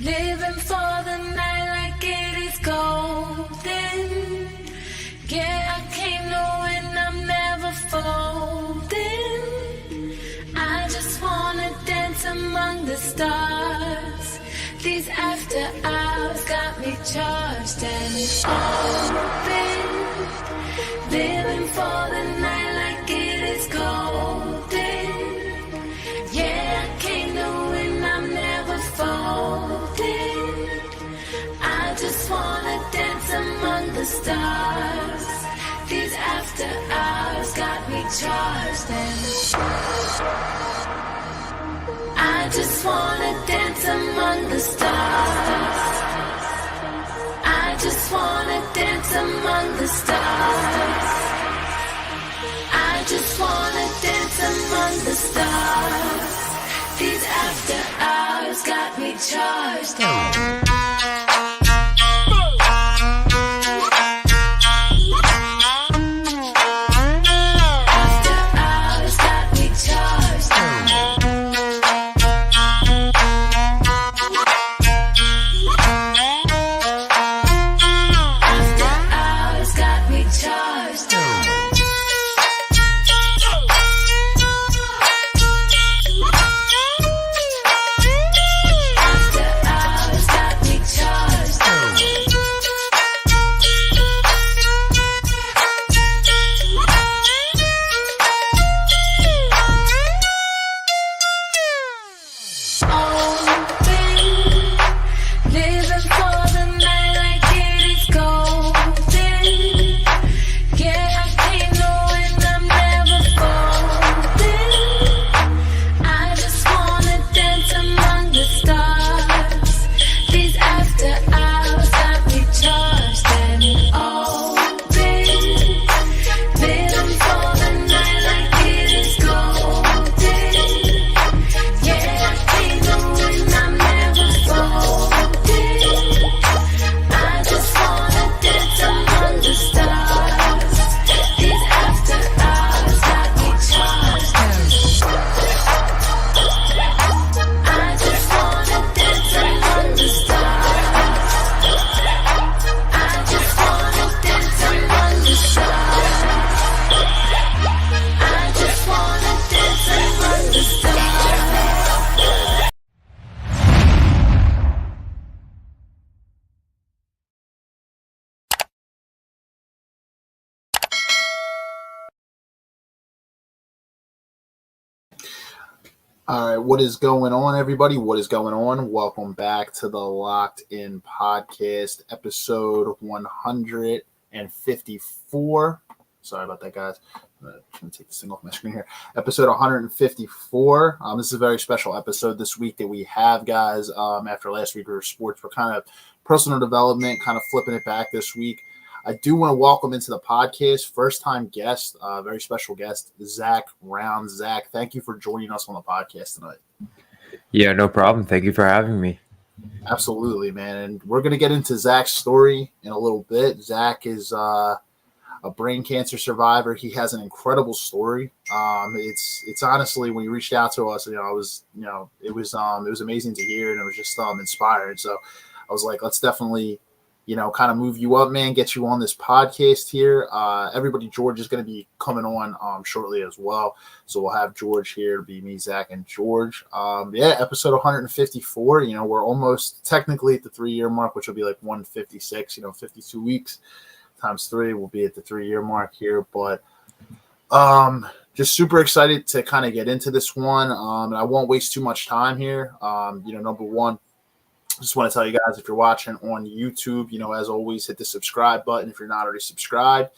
Living for the night like it is golden. Yeah, I came to win, I'm never folding. I just wanna dance among the stars. These after hours got me charged and open. Living for the night like it is golden. Yeah, I came to win, I'm never folding. I just wanna dance among the stars. These after hours got me charged and I just wanna dance among the stars. I just wanna dance among the stars. I just wanna dance among the stars. These after hours got me charged up. All right, what is going on, everybody? What is going on? Welcome back to the Locked In Podcast, episode 154. Sorry about that, guys. I'm going to take this thing off my screen here. Episode 154. This is a very special episode this week that we have, guys. After last week, we were sports. We're kind of personal development, kind of flipping it back this week. I do want to welcome into the podcast, first-time guest, very special guest, Zach Round. Zach, thank you for joining us on the podcast tonight. Yeah, no problem. Thank you for having me. Absolutely, man. And we're going to get into Zach's story in a little bit. Zach is a brain cancer survivor. He has an incredible story. It's honestly, when you reached out to us, it was amazing to hear, and it was just inspired. So I was like, let's definitely kind of move you up, man, get you on this podcast here. Everybody, George is going to be coming on shortly as well. So we'll have George here to be me, Zach, and George. Episode 154. We're almost technically at the 3-year mark, which will be like 156, 52 weeks times 3. We'll be at the 3-year mark here. But just super excited to kind of get into this one. And I won't waste too much time here. Number one, just want to tell you guys, if you're watching on YouTube, as always, hit the subscribe button if you're not already subscribed,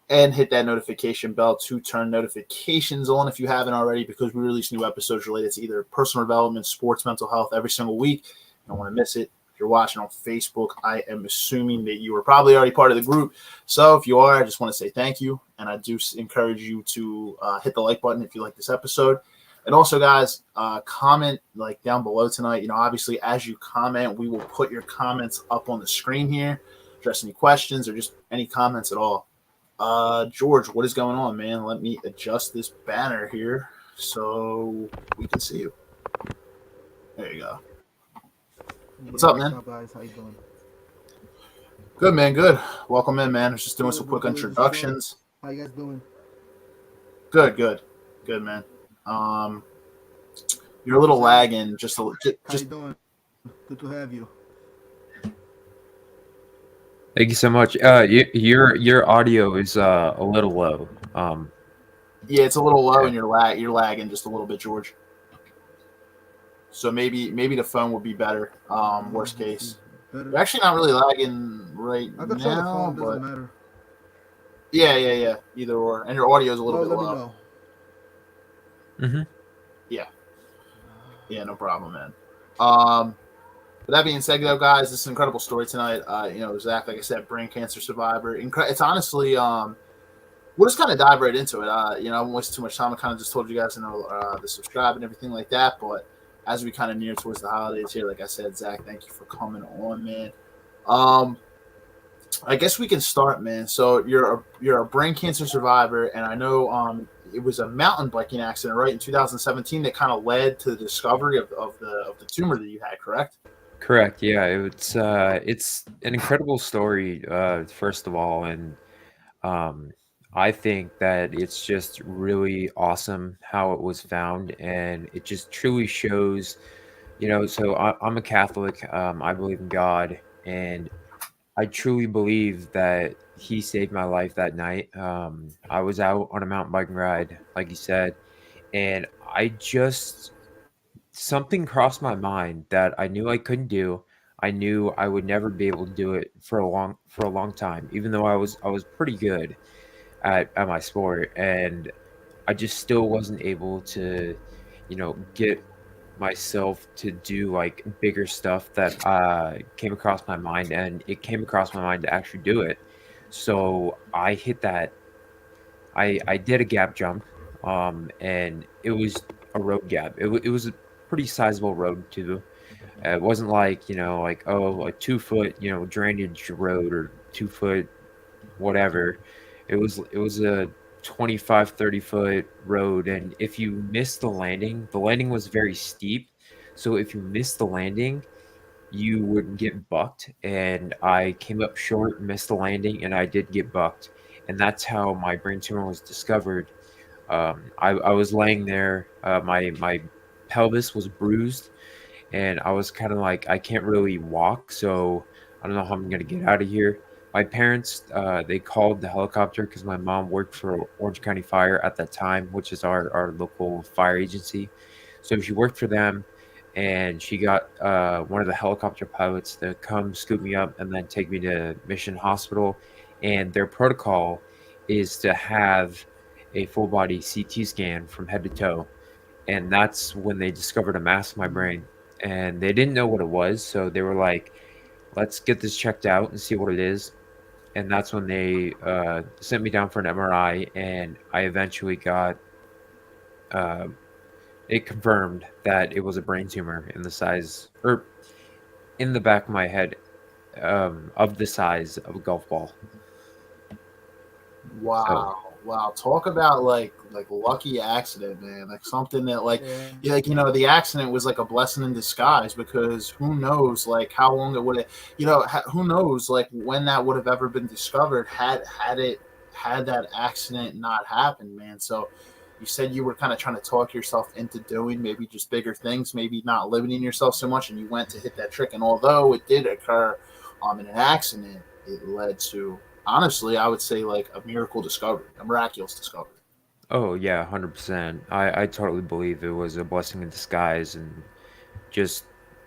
and hit that notification bell to turn notifications on if you haven't already, because we release new episodes related to either personal development, sports, mental health every single week. You don't want to miss it. If you're watching on Facebook, I am assuming that you are probably already part of the group. So if you are, I just want to say thank you, and I do encourage you to hit the like button if you like this episode. And also, guys, comment down below tonight. Obviously, as you comment, we will put your comments up on the screen here. Address any questions or just any comments at all. George, what is going on, man? Let me adjust this banner here so we can see you. There you go. What's Yeah, up, what's man? up, guys? How you doing? Good, man. Good. Welcome in, man. I was just doing some Good. quick Welcome to the show. introductions. How you guys doing? Good, good, good, man. Um, you're a little Zach, lagging. how you doing? Good to have you. Thank you so much. Your audio is a little low. Yeah, it's a little low, Yeah. and you're lagging just a little bit, George. So maybe the phone would be better. Worst Let's see. case. Better. You're actually not really lagging right I control the now, phone. Doesn't but matter. yeah. Either or, and your audio is a little Well, bit let me low. know. Hmm. Yeah, yeah, no problem, man. Um, With that being said, though, guys, this is an incredible story tonight. Zach, like I said, brain cancer survivor. It's honestly, we'll just kind of dive right into it. I won't waste too much time. I kind of just told you guys, to subscribe and everything like that. But as we kind of near towards the holidays here, like I said, Zach, thank you for coming on, man. Um, I guess we can start, man. So you're a brain cancer survivor, and I know it was a mountain biking accident, right, in 2017 that kind of led to the discovery of the tumor that you had, correct? Correct. Yeah, it's an incredible story, first of all, and um, I think that it's just really awesome how it was found, and it just truly shows, So I'm a Catholic. I believe in God, and I truly believe that He saved my life that night. I was out on a mountain biking ride, like you said, and I just something crossed my mind that I knew I couldn't do. I knew I would never be able to do it for a long time, even though I was pretty good at my sport, and I just still wasn't able to, get myself to do like bigger stuff that came across my mind, and it came across my mind to actually do it. So I hit that. I did a gap jump, and it was a road gap. It was a pretty sizable road too. It wasn't like, like, oh, a 2 foot, drainage road or 2 foot whatever. It was a 25, 30 foot road. And if you missed the landing was very steep. So if you missed the landing, you would get bucked. And I came up short, missed the landing, and I did get bucked. And that's how my brain tumor was discovered. I was laying there, my pelvis was bruised, and I was kind of like, I can't really walk, so I don't know how I'm gonna get out of here. My parents, they called the helicopter because my mom worked for Orange County Fire at that time, which is our local fire agency. So she worked for them, and she got one of the helicopter pilots to come scoop me up and then take me to Mission Hospital. And their protocol is to have a full body CT scan from head to toe, and that's when they discovered a mass in my brain, and they didn't know what it was, so they were like, let's get this checked out and see what it is. And that's when they sent me down for an MRI, and I eventually got uh, it confirmed that it was a brain tumor in the size, or in the back of my head, of the size of a golf ball. So Wow. Talk about like lucky accident, man. Like something that Yeah. the accident was like a blessing in disguise, because who knows like how long it would have, who knows like when that would have ever been discovered had that accident not happened, man. So you said you were kind of trying to talk yourself into doing maybe just bigger things, maybe not limiting yourself so much, and you went to hit that trick. And although it did occur in an accident, it led to, honestly, I would say like a miracle discovery, a miraculous discovery. oh yeah, 100%. I totally believe it was a blessing in disguise, and just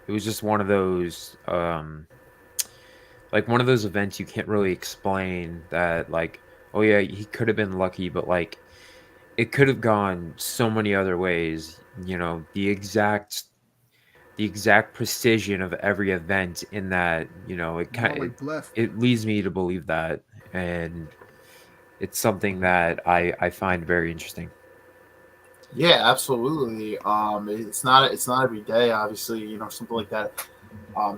it was just one of those like one of those events you can't really explain, that like, oh yeah, he could have been lucky, but like it could have gone so many other ways. The exact precision of every event in that, it More kind like blessed. it leads me to believe that, and it's something that I find very interesting. Yeah, absolutely. It's not every day, obviously, something like that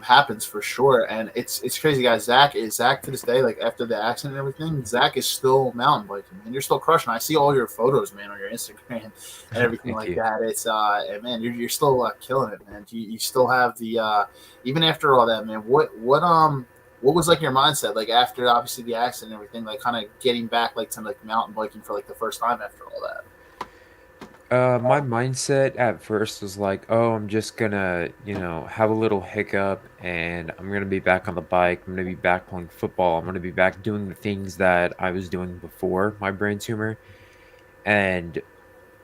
happens for sure. And it's crazy, guys. Zach to this day, like after the accident and everything, Zach is still mountain biking, and you're still crushing. I see all your photos, man, on your Instagram and everything Thank like you. that. It's and man, you're still killing it, man. You still have the even after all that, man. What was like your mindset like after obviously the accident and everything, like kind of getting back like to like mountain biking for like the first time after all that? My mindset at first was like, oh, I'm just gonna, have a little hiccup and I'm gonna be back on the bike. I'm gonna be back playing football. I'm gonna be back doing the things that I was doing before my brain tumor. And,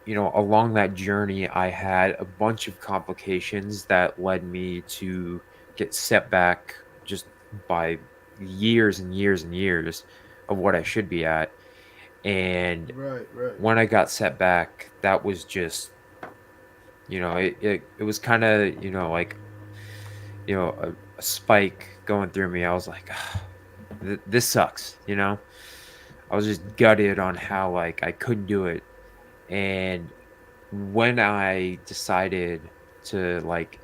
along that journey, I had a bunch of complications that led me to get set back just by years and years and years of what I should be at. And Right, right. when I got set back, that was just, it was kind of, like, a spike going through me. I was like, "Ah, this sucks, I was just gutted on how, like, I couldn't do it. And when I decided to, like,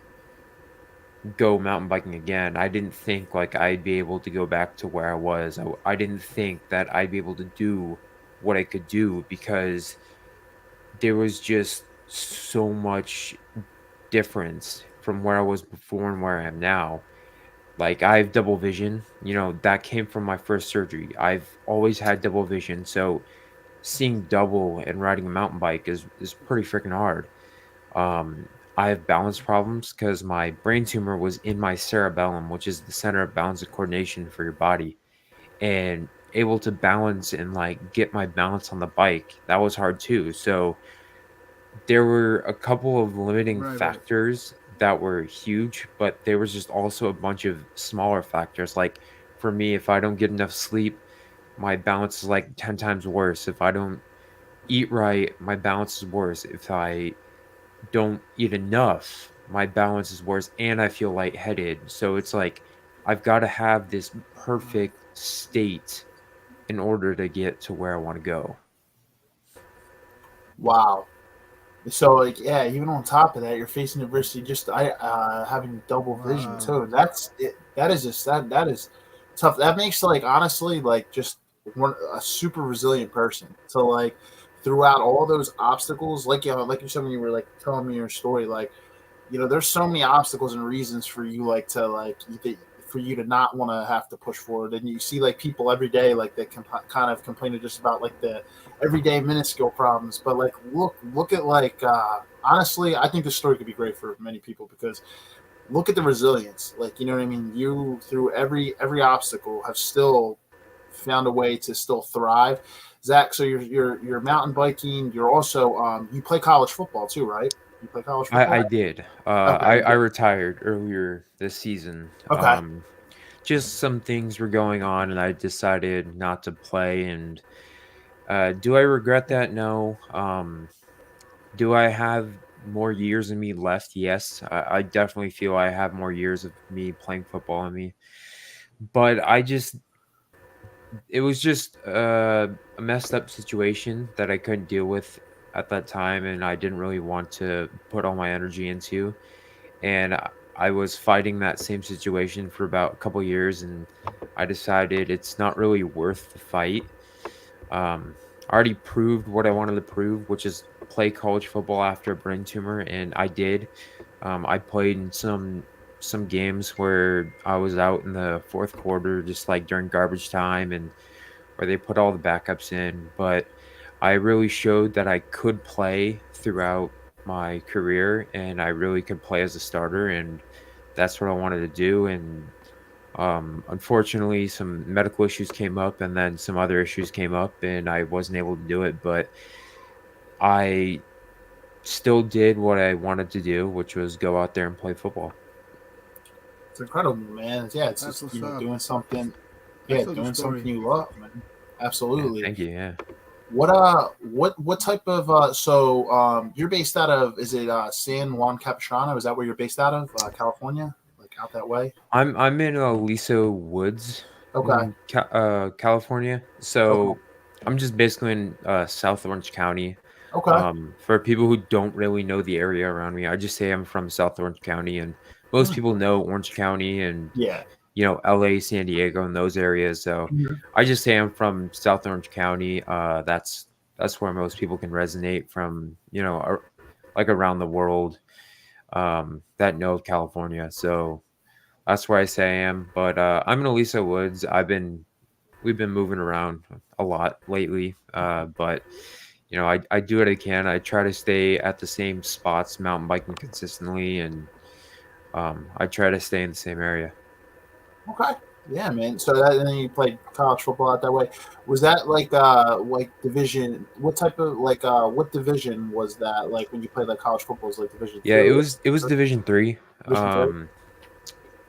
go mountain biking again, I didn't think, like, I'd be able to go back to where I was. I didn't think that I'd be able to do what I could do because there was just so much difference from where I was before and where I am now. Like, I have double vision, that came from my first surgery. I've always had double vision, so seeing double and riding a mountain bike is pretty freaking hard. Um, I have balance problems because my brain tumor was in my cerebellum, which is the center of balance and coordination for your body. And able to balance and like get my balance on the bike, that was hard too. So there were a couple of limiting Right, right. factors that were huge, but there was just also a bunch of smaller factors. Like for me, if I don't get enough sleep, my balance is like 10 times worse. If I don't eat right, my balance is worse. If I don't eat enough, my balance is worse and I feel lightheaded. So it's like I've got to have this perfect state in order to get to where I want to go. Wow. So like yeah, even on top of that, you're facing adversity. Just I having double vision Wow. too. That's it. That is just that is tough. That makes like honestly like just a super resilient person. So like throughout all those obstacles, like you said when you were like telling me your story, like there's so many obstacles and reasons for you like to like for you to not want to have to push forward. And you see like people every day like that can kind of complain just about like the everyday minuscule problems. But like look at like honestly, I think this story could be great for many people because look at the resilience. Like you know what I mean. You through every obstacle have still found a way to still thrive. Zach, so you're mountain biking. You're also you play college football too, right? You play college football. I did. Okay, I retired earlier this season. okay. Just some things were going on, and I decided not to play. And do I regret that? No. Do I have more years in me left? Yes. I definitely feel I have more years of me playing football in me. But it was just a messed up situation that I couldn't deal with at that time, and I didn't really want to put all my energy into. And I was fighting that same situation for about a couple years, and I decided it's not really worth the fight. I already proved what I wanted to prove, which is play college football after a brain tumor, and I did. I played in some games where I was out in the fourth quarter, just like during garbage time, and where they put all the backups in. But I really showed that I could play throughout my career, and I really could play as a starter, and that's what I wanted to do. And unfortunately, some medical issues came up, and then some other issues came up, and I wasn't able to do it. But I still did what I wanted to do, which was go out there and play football. It's incredible, man. Yeah, it's That's just what's up. doing something. Yeah, That's a good doing something story. you love, man. Yeah, Absolutely. thank you. Yeah, What type of so you're based out of is it San Juan Capistrano? Is that where you're based out of? California? Like out that way? I'm in Aliso Woods Okay. in California, Okay. so I'm just basically in South Orange County. Okay. For people who don't really know the area around me, I just say I'm from South Orange County, and most people know Orange County and Yeah. LA, San Diego, and those areas. So Mhm. I just say I'm from South Orange County. That's where most people can resonate from. Like around the world, that know of California. So that's where I say I am. But I'm in Aliso Woods. We've been moving around a lot lately. But I do what I can. I try to stay at the same spots mountain biking consistently, and I try to stay in the same area. Okay. Yeah, man. So that and then you played college football out that way. Was that like division? What type of what division was that? Like when you played like college football, was like Division Yeah, it two, was Division 3. Division three?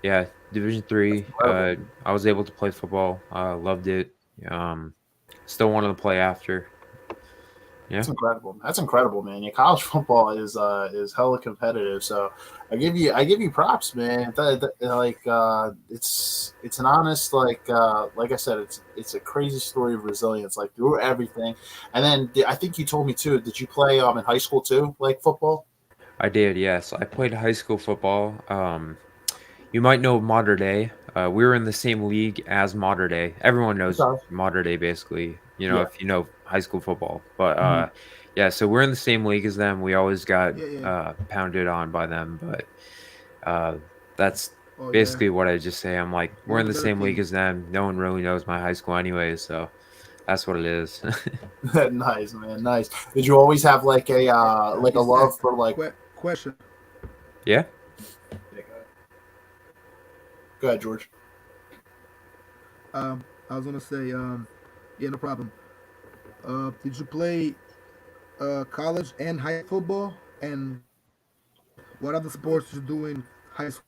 Yeah, Division That's 3. incredible. I was able to play football. Loved it. Um, Still wanted to play after. That's Yeah. incredible. That's incredible, man. Yeah, college football is hella competitive. So I give you props, man. It's an honest like I said, it's a crazy story of resilience, like through everything. And then I think you told me too. Did you play in high school too, like football? I did, yes. I played high school football. You might know Mater Day. We were in the same league as Mater Day. Everyone knows Okay. Mater Day, basically, Yeah. if you know high school football. But Mhm. yeah, so we're in the same league as them. We always got Yeah, yeah. pounded on by them. But uh, that's Oh yeah. basically what I just say. I'm like, We're we're in the the better same league team. as them. No one really knows my high school anyway, so that's what it is. Nice, man. Nice. Did you always have like a Is love that for like? question? Yeah. Yeah, go ahead, George. I was gonna say, yeah, no problem. Did you play college and high football? And what other sports did you do in high school?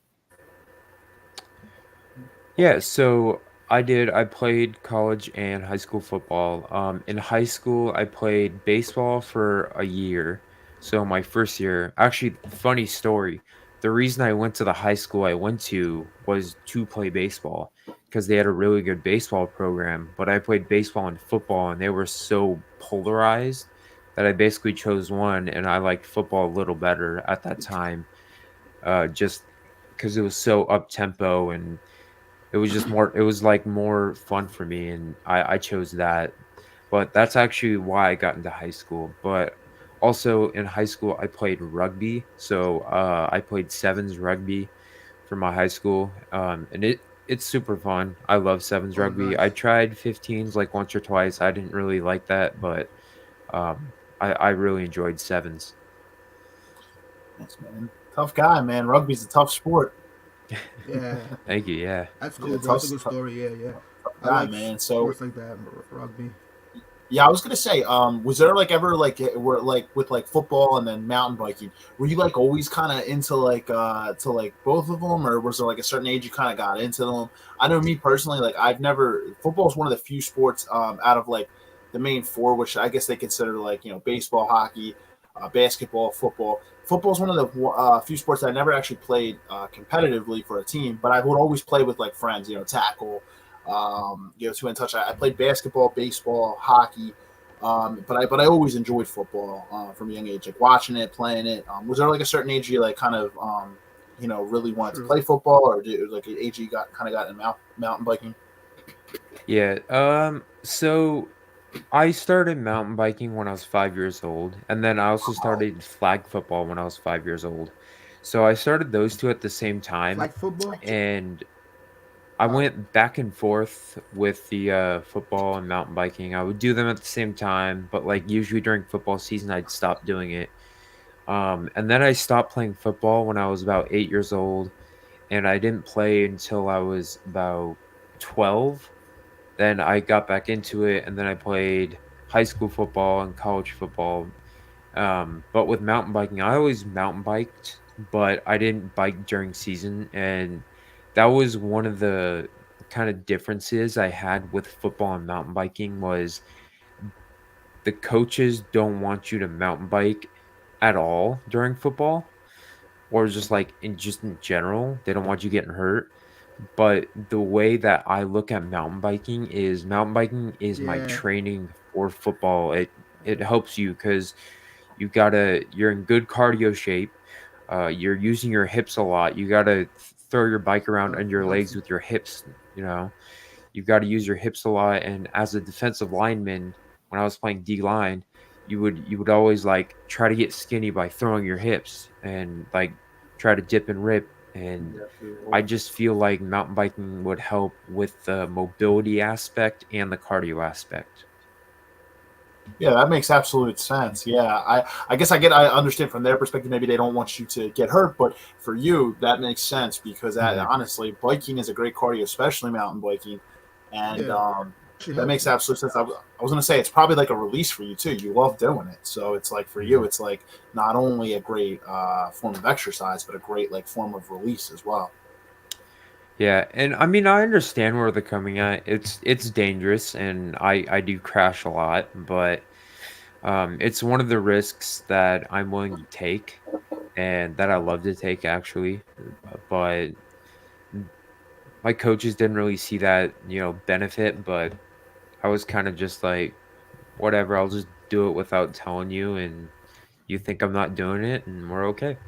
Yeah, so I did. I played college and high school football. In high school, I played baseball for a year. So my first year, actually, funny story. The reason I went to the high school I went to was to play baseball because they had a really good baseball program. But I played baseball and football, and they were so polarized that I basically chose one, and I liked football a little better at that time, just because it was so up tempo and it was like more fun for me, and I chose that. But that's actually why I got into high school. But also in high school I played rugby. So I played sevens rugby for my high school. And it's super fun. I love sevens Oh, rugby. I nice. tried 15s like once or twice. I didn't really like that, but I really enjoyed sevens. Thanks, man. Tough guy, man. Rugby's a tough sport. Yeah, Thank you. Yeah. that's Yeah, cool, bro. tough, That's a good tough, story. Yeah, yeah. tough I guy, like man. So sports like that, rugby. yeah, I was gonna say, was there like ever like where like with like football and then mountain biking, were you like always kind of into to like both of them, or was there like a certain age you kind of got into them? I know me personally, like I've never football is one of the few sports out of like the main four, which I guess they consider like baseball, hockey, basketball, football. Football is one of the few sports that I never actually played competitively for a team, but I would always play with like friends, tackle, two in touch. I played basketball, baseball, hockey, but I always enjoyed football from a young age, like watching it, playing it. Was there like a certain age you like kind of really wanted to True. play football, or did it was like an age you got in mountain biking? Yeah. So I started mountain biking when I was 5 years old, and then I also Oh, started flag football when I was 5 years old. So I started those two at the same time, Flag football. and I went back and forth with the football and mountain biking. I would do them at the same time, but like usually during football season, I'd stop doing it. And then I stopped playing football when I was about 8 years old, and I didn't play until I was about 12. Then I got back into it, and then I played high school football and college football. But with mountain biking, I always mountain biked, but I didn't bike during season, and that was one of the kind of differences I had with football and mountain biking was the coaches don't want you to mountain bike at all during football, or just like in general, they don't want you getting hurt. But the way that I look at mountain biking is my Yeah, training for football. It helps you because you're in good cardio shape. You're using your hips a lot. You got to throw your bike around under It your helps legs you. with your hips. You know, you've got to use your hips a lot. And as a defensive lineman, when I was playing D line, you would always like try to get skinny by throwing your hips and like try to dip and rip. And I just feel like mountain biking would help with the mobility aspect and the cardio aspect. Yeah, that makes absolute sense. Yeah, I guess I understand from their perspective. Maybe they don't want you to get hurt, but for you, that makes sense because that Mhm. honestly, biking is a great cardio, especially mountain biking, and Yeah, actually that helps makes you. absolute sense. I was going to say it's probably like a release for you too. You love doing it, so it's like for you, Mhm. it's like not only a great form of exercise, but a great like form of release as well. Yeah, and I mean, I understand where they're coming at. It's dangerous, and I do crash a lot, but it's one of the risks that I'm willing to take, and that I love to take actually. But my coaches didn't really see that, benefit, but I was kind of just like, whatever, I'll just do it without telling you, and you think I'm not doing it, and we're okay.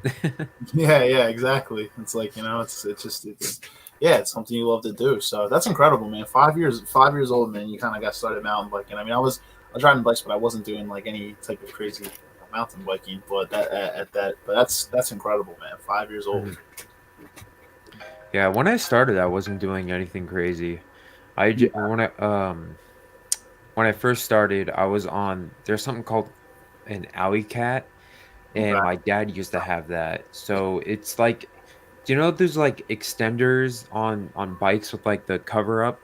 Yeah, yeah, exactly. It's like it's just it's yeah, it's something you love to do. So that's incredible, man. 5 years old, man. You kind of got started mountain biking. I mean, I was riding bikes, but I wasn't doing like any type of crazy mountain biking. But that's incredible, man. 5 years old. Mhm. Yeah, when I started, I wasn't doing anything crazy. Yeah. When I first started, I was on there's something called an alley cat, and Okay. my dad used to have that. So it's like, do you know there's like extenders on bikes with like the cover up?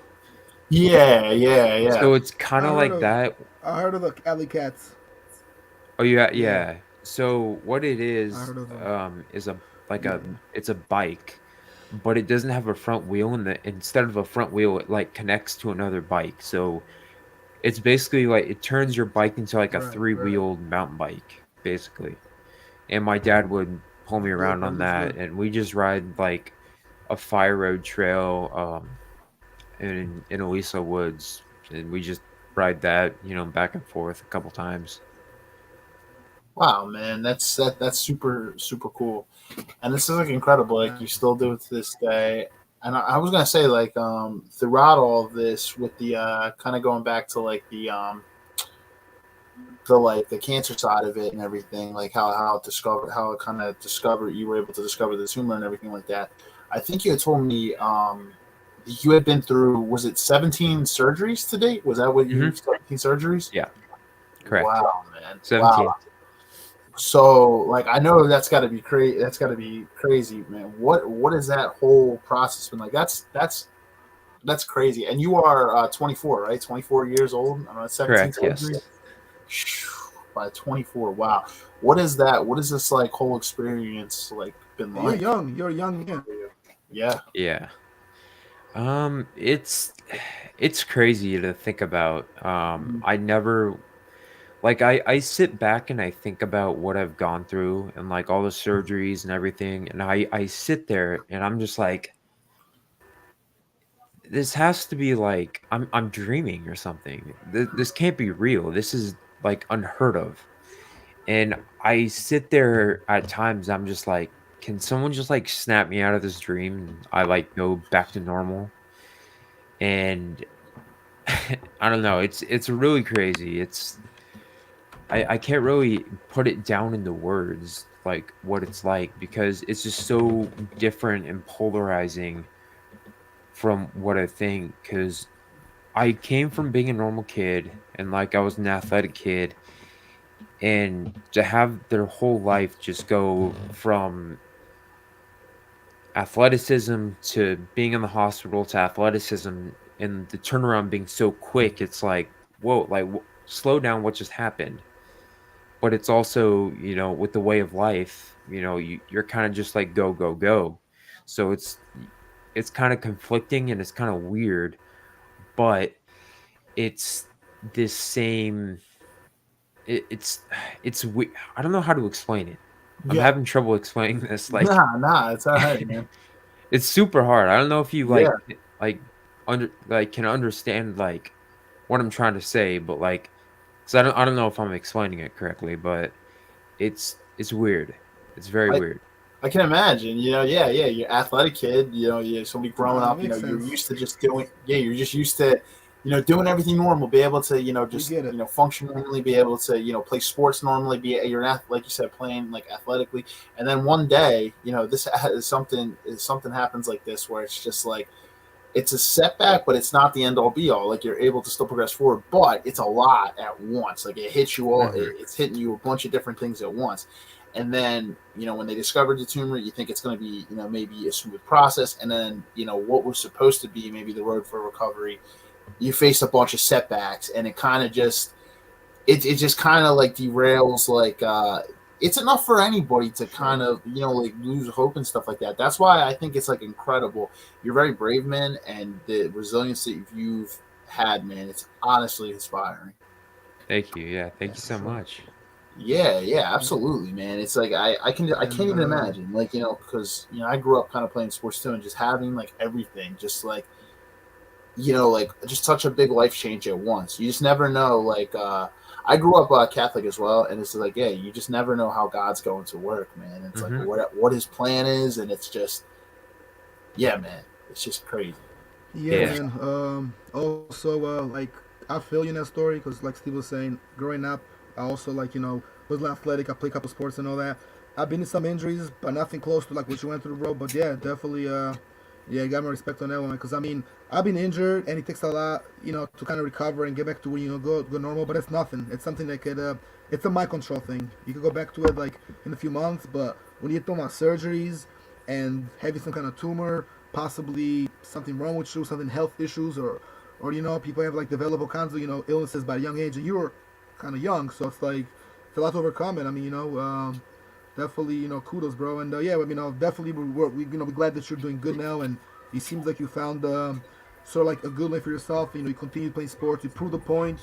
Yeah, yeah, yeah. So it's kind I of heard like of that. I heard of the alley cats. Oh yeah, Yeah, yeah. So what it I heard of them. is a like a Yeah, it's a bike, but it doesn't have a front wheel, and instead of a front wheel, it like connects to another bike. So it's basically like it turns your bike into like a right, right. three-wheeled mountain bike, basically. And my dad would pull me Good, around that on looks that, good. and we just ride like a fire road trail in Elisa Woods, and we just ride that, back and forth a couple times. Wow, man, that's super cool. And this is like incredible. Like you Nice. still do it to this day. And I was gonna say like throughout all of this with the kind of going back to like the like the cancer side of it and everything, like how it kind of discovered you were able to discover the tumor and everything like that. I think you had told me you had been through, was it 17 surgeries to date? Was that what you Hmm. 17 surgeries? Yeah, correct. Wow, man. Wow. 17. So like I know that's got to be crazy. That's got to be crazy, man. What is that whole process been like? That's crazy. And you are 24, right? 24 years old. I'm 17 Correct. surgery. Yes. By 24. Wow. What is that? What is this like whole experience like been Hey, you're like young. You're a young man. for you? Yeah. Yeah. It's crazy to think about. I never like I sit back and I think about what I've gone through and like all the surgeries and everything, and I sit there and I'm just like, this has to be like I'm dreaming or something. This can't be real. This is like unheard of. And I sit there at times, I'm just like, can someone just like snap me out of this dream and I like go back to normal? And I don't know, it's really crazy. I can't really put it down into words like what it's like because it's just so different and polarizing from what I think. Because I came from being a normal kid and like I was an athletic kid, and to have their whole life just go from athleticism to being in the hospital to athleticism, and the turnaround being so quick, it's like, whoa, like slow down, what just happened? But it's also, with the way of life, you're kind of just like go go go. So it's kind of conflicting and it's kind of weird, but it's this same I don't know how to explain it. I'm Yeah. having trouble explaining this. Like, Nah, it's all right, man. it's super hard. I don't know if you Yeah. can understand like what I'm trying to say, but like, because I don't know if I'm explaining it correctly, but it's weird. It's very I weird. I can imagine, yeah, you're an athletic kid, you're somebody growing Nah, it up, makes you're sense. used to just doing, yeah, you're just used to, doing everything normal, be able to, We just, get it. function normally, be able to, play sports normally, you're not, like you said, playing like athletically. And then one day, this is something happens like this where it's just like, it's a setback, but it's not the end all be all. Like you're able to still progress forward, but it's a lot at once. Like it hits you all. Hmm. It's hitting you a bunch of different things at once. And then when they discovered the tumor, you think it's going to be maybe a smooth process, and then what was supposed to be maybe the road for recovery, you face a bunch of setbacks, and it kind of just it just kind of like derails like it's enough for anybody to kind Sure. of like lose hope and stuff like that. That's why I think it's like incredible. You're very brave, man, and the resilience that you've had, man, it's honestly inspiring. Thank you. Yeah, Yeah, thank you for so sure. much. Yeah, Yeah. absolutely, man. It's like I And can't even imagine, like, because I grew up kind of playing sports too, and just having like everything just like like just such a big life change at once. You just never know. Like, I grew up Catholic as well, and it's like, yeah, you just never know how God's going to work, man. It's like Hmm. what His plan is, and it's just, yeah, man, it's just crazy. yeah, Yeah. man. Also, like I feel you in that story because, like Steve was saying, growing up, I also like was athletic. I played a couple sports and all that. I've been in some injuries, but nothing close to like what you went through, bro. But yeah, definitely. Yeah, you got my respect on that one because I mean I've been injured and it takes a lot, to kind of recover and get back to where go normal. But it's nothing. It's something that could. It's a mind control thing. You could go back to it like in a few months, but when you're talking about surgeries and having some kind of tumor, possibly something wrong with you, something health issues, or people have like develop all kinds of illnesses by a young age, and you were kind of young, so it's like it's a lot to overcome it. I mean, definitely kudos, bro, and yeah, I mean, definitely we're glad that you're doing good now, and it seems like you found sort of like a good life for yourself. You continue playing sports, you prove the point.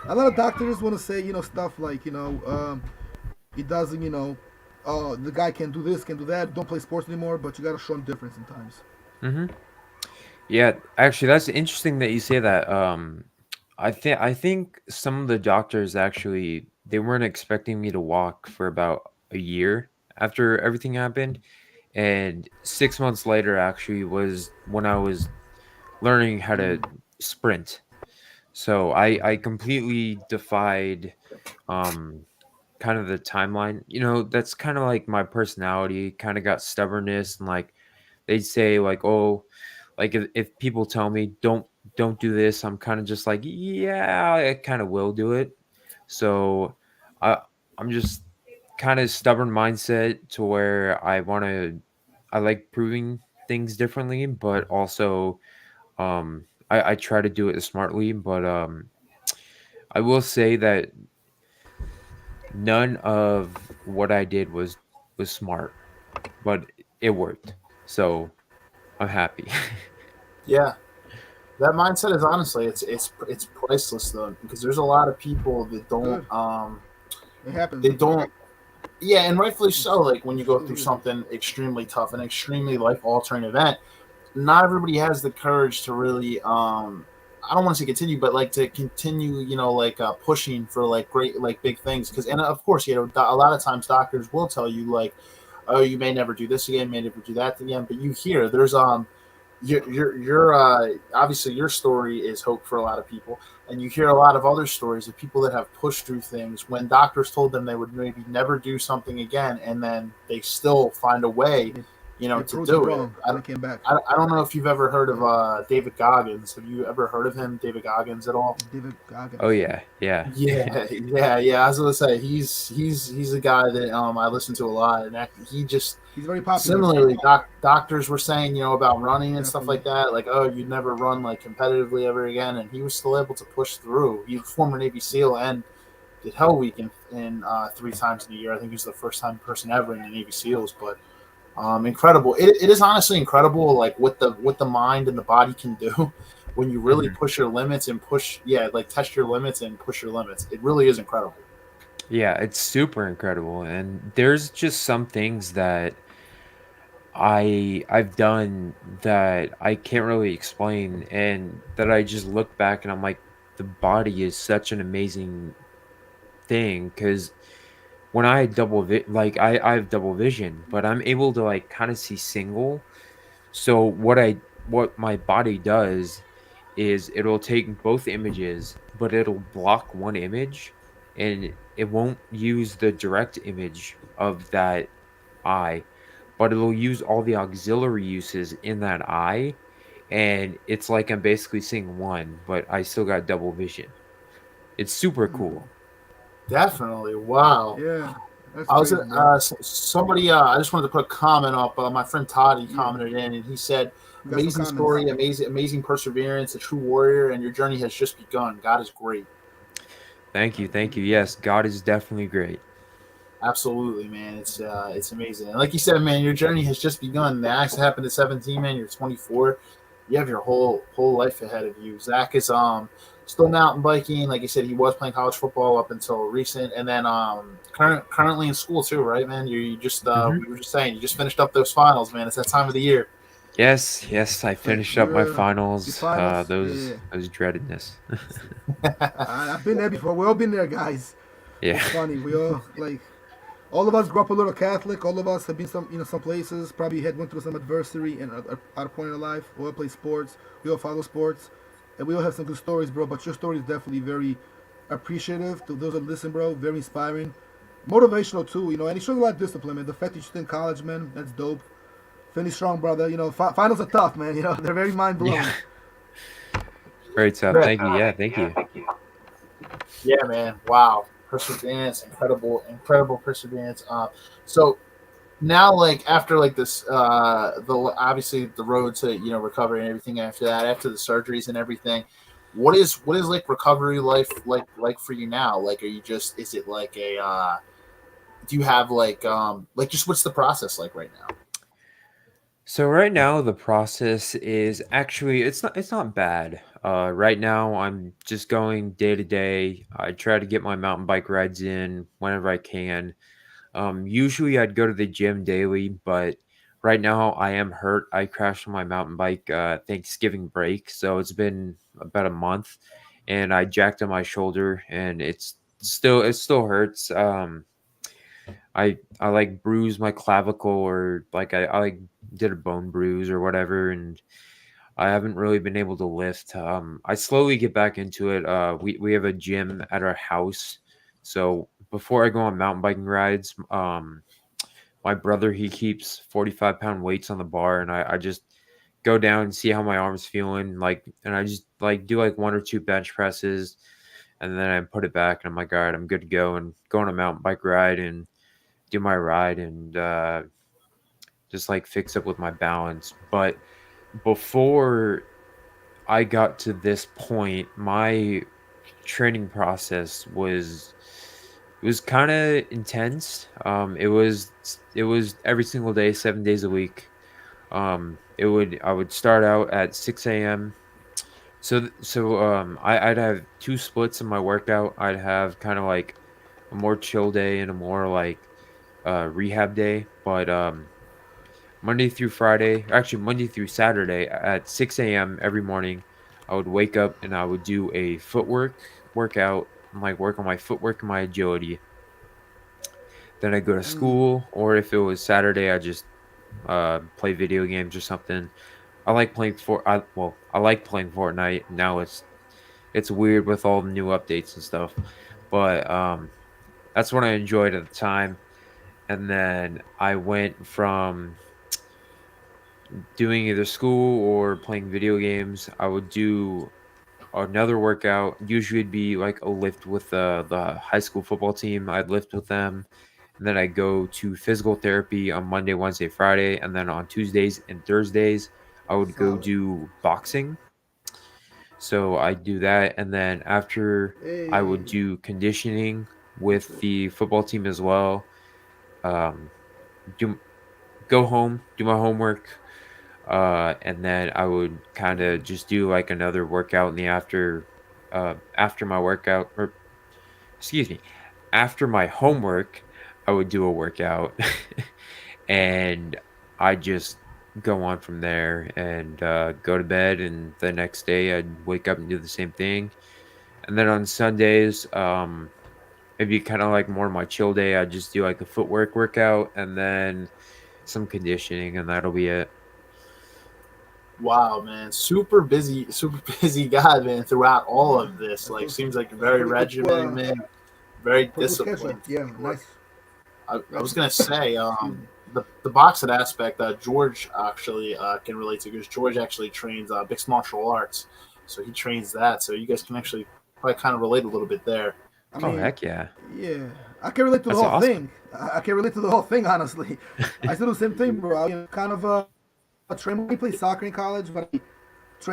A lot of doctors want to say stuff like it doesn't oh the guy can't do this, can't do that, don't play sports anymore, but you got to show them difference sometimes. Hmm. Yeah, actually, that's interesting that you say that. I think some of the doctors actually they weren't expecting me to walk for about a year after everything happened, and 6 months later actually was when I was learning how to sprint. So I completely defied um kind of the timeline. That's kind of like my personality, kind of got stubbornness and like they'd say like, "Oh, like if people tell me don't do this," I'm kind of just like, "Yeah, I kind of will do it." So I I'm just kind of stubborn mindset to where I like proving things differently, but also I try to do it smartly, but I will say that none of what I did was smart, but it worked. So I'm happy. Yeah, that mindset is honestly it's priceless though, because there's a lot of people that don't Good. It happens. they don't yeah, and rightfully so. Like when I'm you go sure to through hear that. something extremely tough, an extremely life altering event, not everybody has the courage to really I don't want to say continue, but like to continue, like pushing for like great like big things. Because and of course, a lot of times doctors will tell you like, oh, you may never do this again, may never do that again. But you hear there's your obviously your story is hope for a lot of people, and you hear a lot of other stories of people that have pushed through things when doctors told them they would maybe never do something again, and then they still find a way, They, they to proved them do it. wrong and they came back. I don't know if you've ever heard of Yeah. David Goggins. Have you ever heard of him, David Goggins, at all? David Oh Goggins. yeah, yeah. Yeah. I was gonna say he's a guy that I listen to a lot, and he just He's very popular. similarly doctors were saying about running and stuff Definitely. like that, like, oh, you'd never run like competitively ever again, and he was still able to push through. He former Navy SEAL and did Hell Week in 3 times in a year. I think he was the first time person ever in the Navy SEALs, but incredible. It is honestly incredible, like what the mind and the body can do when you really Mhm. push your limits and push, yeah, like test your limits and push your limits. It really is incredible. Yeah, it's super incredible, and there's just some things that I've done that I can't really explain, and that I just look back and I'm like, the body is such an amazing thing because when I have double vision, but I'm able to like kind of see single. So what my body does is it'll take both images, but it'll block one image, and it won't use the direct image of that eye, but it'll use all the auxiliary uses in that eye, and it's like I'm basically seeing one, but I still got double vision. It's super cool. Definitely. Wow. Yeah, that's I was crazy, bro. somebody. I just wanted to put a comment up. My friend Todd, he Yeah, commented in, and he said, we got some "Amazing comments. story, amazing perseverance, a true warrior, and your journey has just begun. God is great." Thank you, thank you. Yes, God is definitely great. Absolutely, man. It's amazing. And like you said, man, your journey has just begun. The accident happened at 17, man. You're 24. You have your whole life ahead of you. Zach is still mountain biking. Like you said, he was playing college football up until recent, and then currently in school too, right, man? You just Hmm. we were just saying you just finished up those finals, man. It's that time of the year. Yes, yes, I Like finished up my you're the finals. finals. Those Yeah, those dreadedness. I've been there before. We've all been there, guys. Yeah. It's funny. We all like all of us grew up a little Catholic. All of us have been some places. Probably had went through some adversity and at a point in our life. We all play sports. We all follow sports, and we all have some good stories, bro. But your story is definitely very appreciative to those that listen, bro. Very inspiring, motivational too. And it shows a lot of discipline, man. The fact that you're still in college, man, that's dope. Finish strong, brother. Finals are tough, man. They're very mind Yeah. blowing. Very tough. Yeah, Thank you. Yeah, thank you. yeah, man. Wow, perseverance, incredible perseverance. So now, like after like this the obviously the road to recovery and everything after that, after the surgeries and everything, what is like recovery life like for you now? Like, are you just, is it like a do you have like just what's the process like right now? So right now the process is actually it's not bad. Right now I'm just going day to day. I try to get my mountain bike rides in whenever I can. Usually I'd go to the gym daily, but right now I am hurt. I crashed on my mountain bike Thanksgiving break, so it's been about a month, and I jacked on my shoulder, and it still hurts. I like bruised my clavicle, or like I like did a bone bruise or whatever, and I haven't really been able to lift. I slowly get back into it. We have a gym at our house, so before I go on mountain biking rides, my brother, he keeps 45-pound weights on the bar, and I just go down and see how my arm's feeling, like, and I just like do like one or two bench presses, and then I put it back, and I'm like, all right, I'm good to go, and go on a mountain bike ride and do my ride, and just like fix up with my balance. But before I got to this point, my training process was kind of intense. It was every single day, 7 days a week. I would start out at 6 a.m. I'd have two splits in my workout. I'd have kind of like a more chill day and a more like rehab day. But Monday through Friday, actually Monday through Saturday at 6 a.m. every morning, I would wake up and I would do a footwork workout and like work on my footwork and my agility. Then I'd go to Mm. school, or if it was Saturday, I just play video games or something. I like playing Fortnite. Now it's weird with all the new updates and stuff, but that's what I enjoyed at the time. And then I went from doing either school or playing video games. I would do another workout. Usually it'd be like a lift with the high school football team. I'd lift with them. And then I go to physical therapy on Monday, Wednesday, Friday. And then on Tuesdays and Thursdays, I would go Solid. do boxing. So I do that. And then after, I would Hey, do conditioning that's with it. the football team as well. Um, do Go home, do my homework, and then I would kind of just do like another workout in the after my workout, or excuse me, after my homework, I would do a workout, and I just go on from there and go to bed, and the next day I'd wake up and do the same thing, and then on Sundays, maybe kind of like more my chill day, I just do like a footwork workout and then some conditioning, and that'll be it. Wow, man, super busy guy, man. Throughout all of this, That's like, awesome. seems like That's very pretty regimented, man. Very pretty good schedule. disciplined for Yeah, sure. nice. I was gonna say, Excuse me. the boxing aspect, George actually can relate to, because George actually trains mixed martial arts, so he trains that. So you guys can actually probably kind of relate a little bit there. I Oh, mean, heck yeah. yeah, I can relate to the That's whole awesome. thing. I can relate to the whole thing, honestly. I still do the same thing, bro. Kind of a train. I played soccer in college, but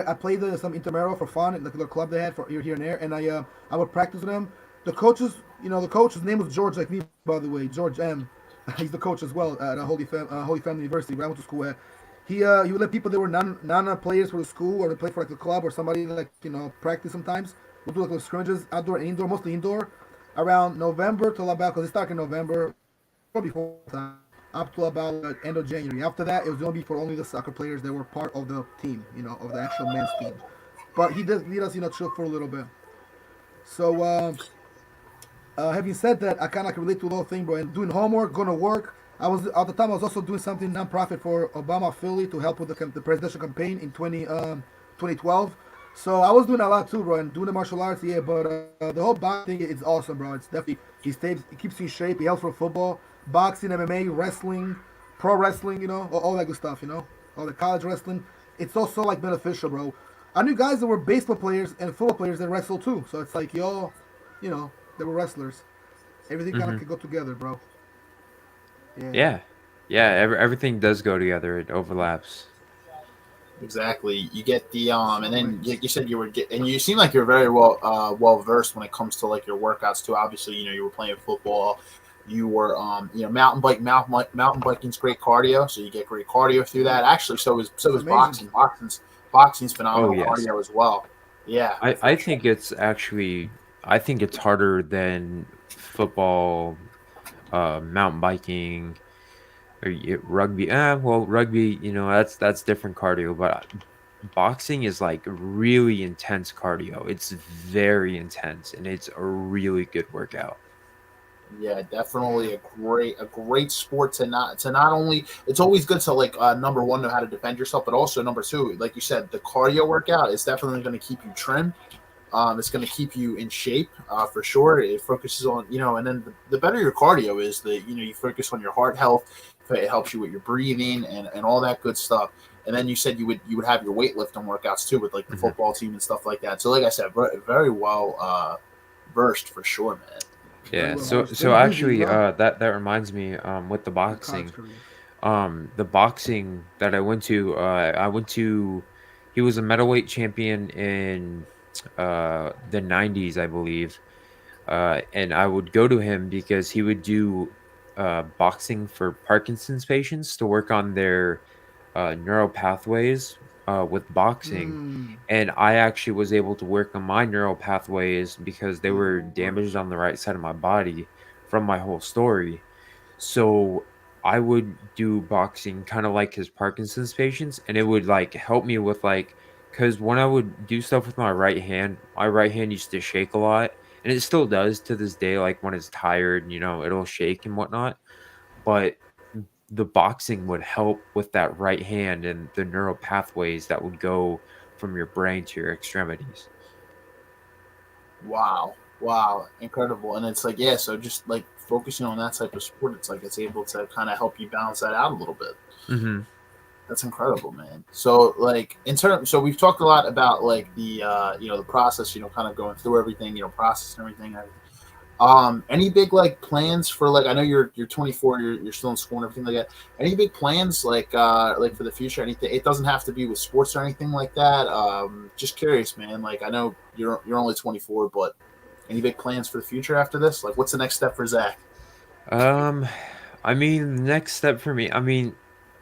I played some intramural for fun, like the club they had for here and there, and I would practice with them. The coaches, the coach, his name was George, like me, by the way, George M. He's the coach as well at Holy Family University, where I went to school at. He would let people that were non players for the school, or they play for like the club or somebody, like practice sometimes. We'll do like those scrimmages, outdoor and indoor, mostly indoor, around November till about, because it started in November, or before time, up to about end of January. After that, it was going to be for only the soccer players that were part of the team, of the actual men's team. But he does need us, chill for a little bit. So, having said that, I kind of can relate to the whole thing, bro. And doing homework, going to work. I was at the time. I was also doing something nonprofit for Obama Philly to help with the presidential campaign in 2012. So I was doing a lot too, bro, and doing the martial arts, yeah. But the whole boxing thing is awesome, bro. It's definitely he keeps you in shape. He helps for football, boxing, MMA, wrestling, pro wrestling, all that good stuff, all the college wrestling. It's also like beneficial, bro. I knew guys that were baseball players and football players that wrestle too. So it's like y'all, they were wrestlers. Everything kind of Hmm. could go together, bro. Yeah. Yeah. Yeah. Everything does go together. It overlaps. Exactly. You get and then Right. you said and you seem like you're very well versed when it comes to like your workouts too. Obviously, you were playing football. You were mountain biking's great cardio, so you get great cardio through that. Actually, so It's is amazing. boxing. Boxing's Oh, phenomenal yes. cardio as well. Yeah, for I sure. think it's actually, I think it's harder than football, mountain biking, or rugby. Well, rugby, that's different cardio, but boxing is like really intense cardio. It's very intense and it's a really good workout. Yeah, definitely a great sport to not only, it's always good to like number one, know how to defend yourself, but also number two, like you said, the cardio workout is definitely going to keep you trim. It's going to keep you in shape for sure. It focuses on, and then the better your cardio is, the you focus on your heart health. It helps you with your breathing and all that good stuff. And then you said you would have your weightlifting workouts too, with like the Mhm. football team and stuff like that. So like I said, very well versed for sure, man. Very Yeah. well So versed. so Very busy, actually, that reminds me, with the The college boxing. career. The boxing that I went to. He was a middleweight champion in the 90s, I believe. And I would go to him because he would do boxing for Parkinson's patients to work on their neural pathways with boxing. Mm. And I actually was able to work on my neural pathways because they were Lord. damaged on the right side of my body from my whole story. So I would do boxing kind of like his Parkinson's patients, and it would like help me with like, because when I would do stuff with my right hand used to shake a lot, and it still does to this day. Like when it's tired, it'll shake and whatnot. But the boxing would help with that right hand and the neural pathways that would go from your brain to your extremities. Wow. Wow. Incredible. And it's like, yeah, so just like focusing on that type of sport, it's like it's able to kind of help you balance that out a little bit. Hmm. That's incredible, man. So like so we've talked a lot about like the process, kind of going through everything, process and everything. Any big like plans for, like, I know you're 24, you're still in school and everything like that. Any big plans like for the future? Anything? It doesn't have to be with sports or anything like that. Just curious, man. Like, I know you're only 24, but any big plans for the future after this? Like, what's the next step for Zach? Um, I mean, the next step for me, I mean,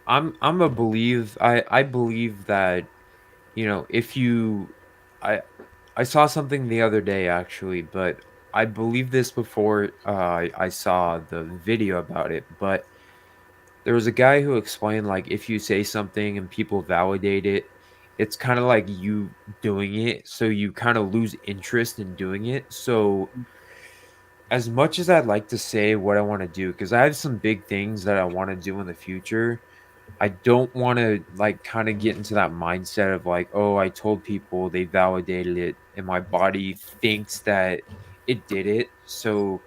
I believe that, if you I I saw something the other day actually, but I believe this before I saw the video about it, but there was a guy who explained like if you say something and people validate it, it's kind of like you doing it, so you kind of lose interest in doing it. So as much as I'd like to say what I want to do, because I have some big things that I want to do in the future, I don't want to like kind of get into that mindset of like, oh, I told people, they validated it, and my body thinks that it did it. So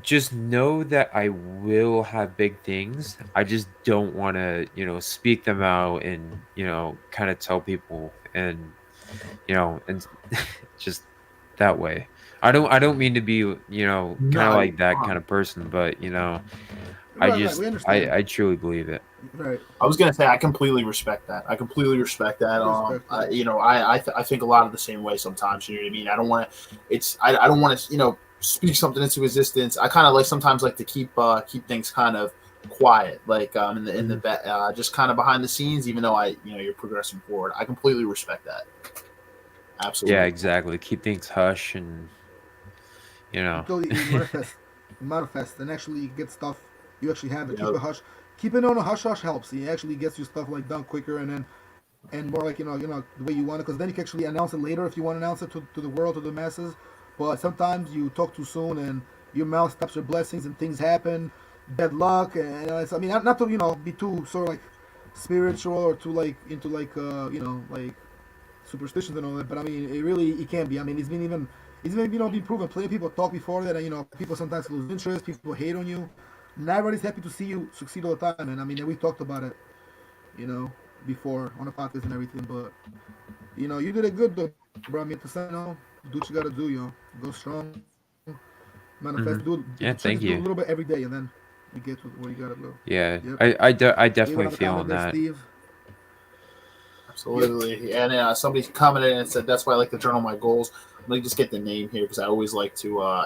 just know that I will have big things. I just don't want to, speak them out and, kind of tell people and, and just that way. I don't mean to be, kind of No, like that kind of person, but, I Right, right. just We understand. I truly believe it. Right. I was gonna say I completely respect that. I completely respect that. We respect that. I think a lot of the same way sometimes. You know what I mean? I don't want to. I don't want to speak something into existence. I kind of like sometimes like to keep things kind of quiet, like in the just kind of behind the scenes. Even though you're progressing forward, I completely respect that. Yeah, Absolutely. exactly. Keep things hush and, you know. Until you manifest, and actually get stuff. You actually have it. You Keep know, it hush. Keep it on a hush hush helps. It actually gets you stuff like done quicker, and more like the way you want it. Because then you can actually announce it later if you want to announce it to the world, to the masses. But sometimes you talk too soon, and your mouth stops your blessings, and things happen. Bad luck, and I mean, not to be too sort of like spiritual or too like into like like superstitions and all that. But I mean, it can be. I mean, it's been been proven. Plenty of people talk before that, and people sometimes lose interest. People hate on you. Not everybody's happy to see you succeed all the time. And I mean, we talked about it, you know, before on the podcast and everything. But you did it good though, bro. I mean, do what you gotta do, go strong, manifest, Mhm. Yeah, try to thank do a you. little bit every day, and then you get to where you gotta go. Yeah, Yep. I We have definitely another feel comment on there, that. Steve. Yep. absolutely. And somebody commented and said that's why I like to journal my goals. Let me just get the name here because I always like to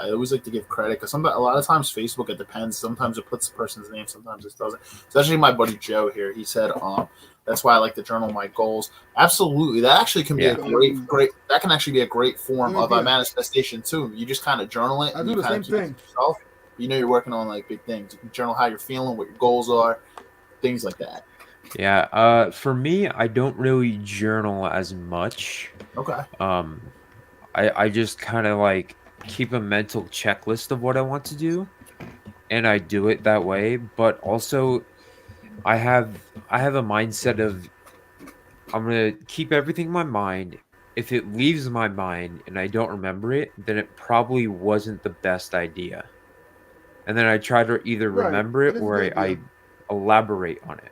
give credit because a lot of times Facebook it depends. Sometimes it puts the person's name, sometimes it doesn't. Especially my buddy Joe here. He said that's why I like to journal my goals. Absolutely, that actually can be a Yeah. great. That can actually be a great form Good of a idea. manifestation too. You just kind of journal it I and do you the kind of same keep it to thing. yourself. You're working on like big things. You can journal how you're feeling, what your goals are, things like that. Yeah, for me, I don't really journal as much. Okay. Um, I just kind of like keep a mental checklist of what I want to do, and I do it that way. But also, I have a mindset of I'm gonna keep everything in my mind. If it leaves my mind and I don't remember it, then it probably wasn't the best idea. And then I try to either Right. remember it It is a or good I idea. elaborate on it.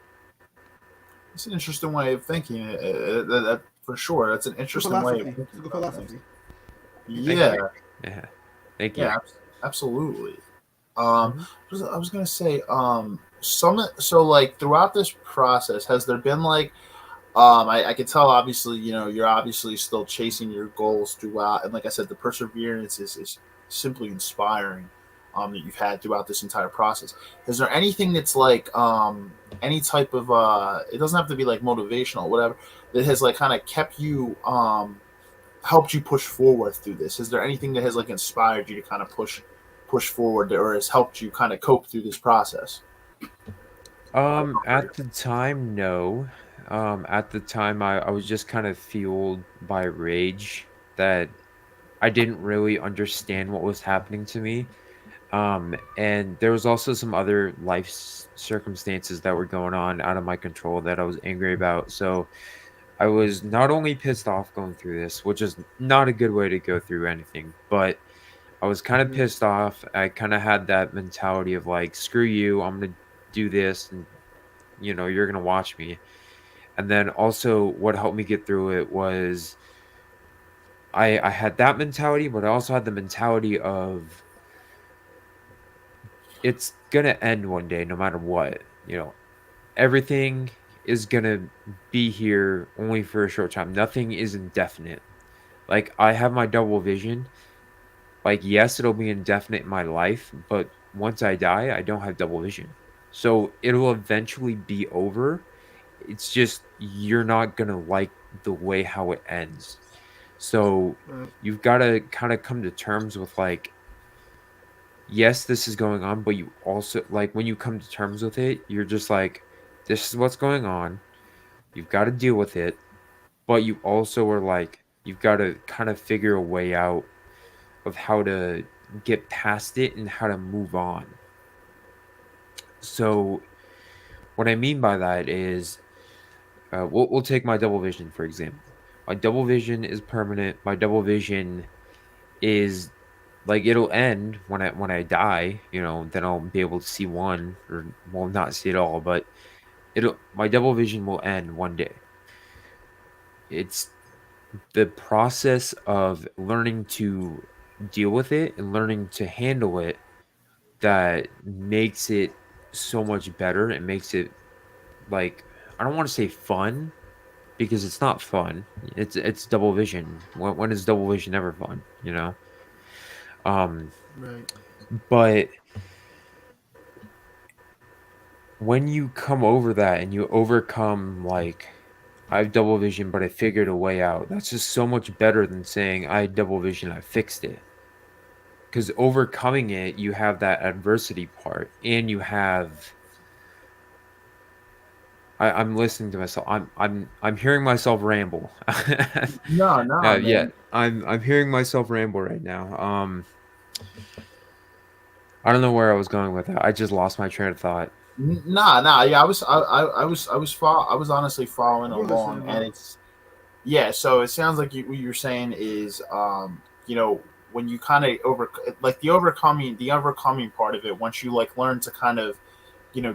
It's an interesting way of thinking. For sure, that's an Good interesting way of philosophy. It's thinking a good about things. philosophy. Thank Yeah, you. Yeah. Thank you. yeah, absolutely. Um, Mhm. I was gonna say, like throughout this process, has there been like, I can tell obviously, you're obviously still chasing your goals throughout, and like I said, the perseverance is simply inspiring. That you've had throughout this entire process. Is there anything that's like, any type of, it doesn't have to be like motivational, whatever, that has like kind of kept you, helped you push forward through this? Is there anything that has like inspired you to kind of push forward or has helped you kind of cope through this process? At the time, no. At the time, I was just kind of fueled by rage that I didn't really understand what was happening to me. And there was also some other life circumstances that were going on out of my control that I was angry about. So I was not only pissed off going through this, which is not a good way to go through anything, but I was kind of Hmm. pissed off. I kind of had that mentality of like, screw you, I'm going to do this and you're going to watch me. And then also what helped me get through it was I had that mentality, but I also had the mentality of it's going to end one day no matter what. Everything is going to be here only for a short time. Nothing is indefinite. Like I have my double vision. Like yes, it'll be indefinite in my life, but once I die, I don't have double vision. So it'll eventually be over. It's just you're not going to like the way how it ends. So Right. you've got to kind of come to terms with like yes, this is going on, but you also like when you come to terms with it, you're just like this is what's going on. You've got to deal with it, but you also are like you've got to kind of figure a way out of how to get past it and how to move on. So what I mean by that is, we'll take my double vision for example. My double vision is permanent. My double vision is like it'll end when I die. Then I'll be able to see one, or well, not see it all, but it'll my double vision will end one day. It's the process of learning to deal with it and learning to handle it that makes it so much better. It makes it, like, I don't want to say fun, because it's not fun. It's double vision. When is double vision ever fun? Um, Right. but when you come over that and you overcome, like, I have double vision, but I figured a way out. That's just so much better than saying I had double vision, I fixed it. Because overcoming it, you have that adversity part, and you have. I'm listening to myself. I'm hearing myself ramble. No, no, Yeah, man. I'm hearing myself ramble right now. I don't know where I was going with that. I just lost my train of thought. Nah, nah. Yeah, I was honestly following We're along, listening, and bro. it's yeah. So it sounds like what you're saying is, you know, when you kind of like the overcoming part of it. Once you like learn to kind of,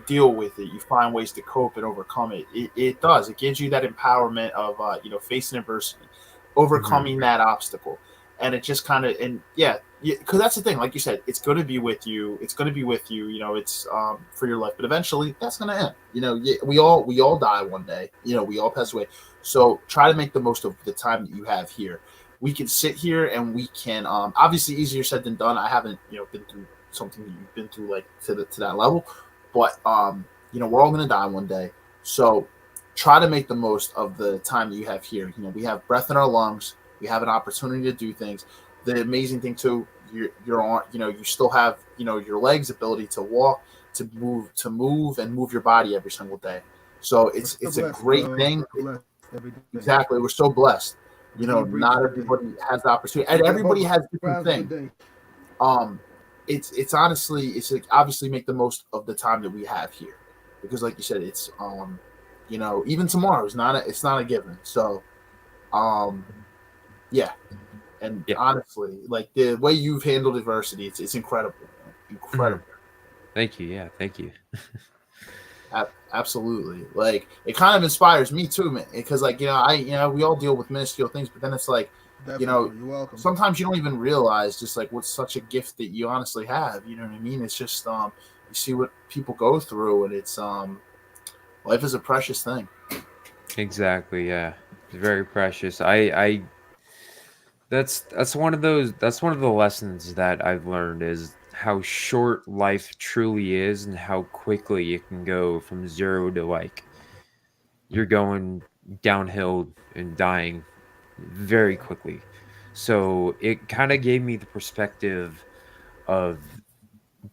deal with it, you find ways to cope and overcome it. It does. It gives you that empowerment of, facing adversity, Mhm. overcoming that obstacle, and it just kind of, and yeah, because that's the thing. Like you said, it's going to be with you. It's going to be with you. It's for your life, but eventually that's going to end. We all die one day. We all pass away. So try to make the most of the time that you have here. We can sit here and we can, obviously easier said than done. I haven't been through something that you've been through, like to that level, but we're all gonna die one day. So try to make the most of the time that you have here. We have breath in our lungs. We have an opportunity to do things. The amazing thing too, you're on. You still have your legs, ability to walk, to move and move your body every single day. So We're it's so it's a blessed, great bro. thing. We're blessed every day. Exactly, we're so blessed. We're gonna breathe Not every day. everybody has the opportunity, and We get everybody above has different ground every things. day. um it's honestly, it's like, obviously make the most of the time that we have here, because like you said, it's even tomorrow is not it's not a given. So um yeah, and Yeah. honestly, like the way you've handled adversity, it's incredible, man. Mhm. Incredible. Thank you. Yeah, thank you. Absolutely, like it kind of inspires me too, man, because like we all deal with minuscule things, but then it's like, you know Definitely. You're welcome. sometimes you don't even realize just like what's such a gift that you honestly have. You know what I mean? It's just you see what people go through, and it's life is a precious thing. Exactly, yeah. It's very precious. I that's one of the lessons that I've learned, is how short life truly is and how quickly it can go from 0 to, like, you're going downhill and dying very quickly. So it kind of gave me the perspective of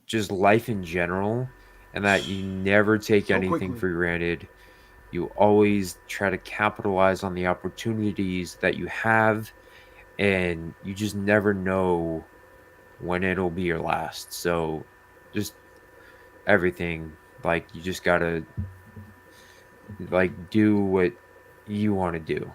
just life in general, and that you never take So anything quickly. for granted. You always try to capitalize on the opportunities that you have, and you just never know when it'll be your last. So just everything, like, you just gotta, like, do what you want to do.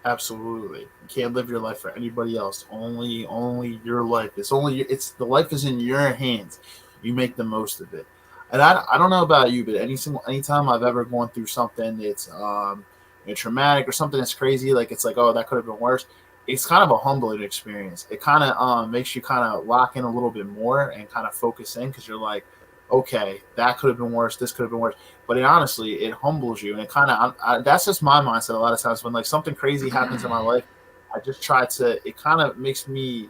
Absolutely, you can't live your life for anybody else. Only your life. It's the life is in your hands. You make the most of it. And I don't know about you, but anytime I've ever gone through something that's traumatic or something that's crazy, like it's like, oh, that could have been worse. It's kind of a humbling experience. It kind of makes you kind of lock in a little bit more and kind of focus in, because you're like, okay, that could have been worse. This could have been worse. But it humbles you, and it kind of, that's just my mindset. A lot of times when like something crazy happens in my life, I just try to. It kind of makes me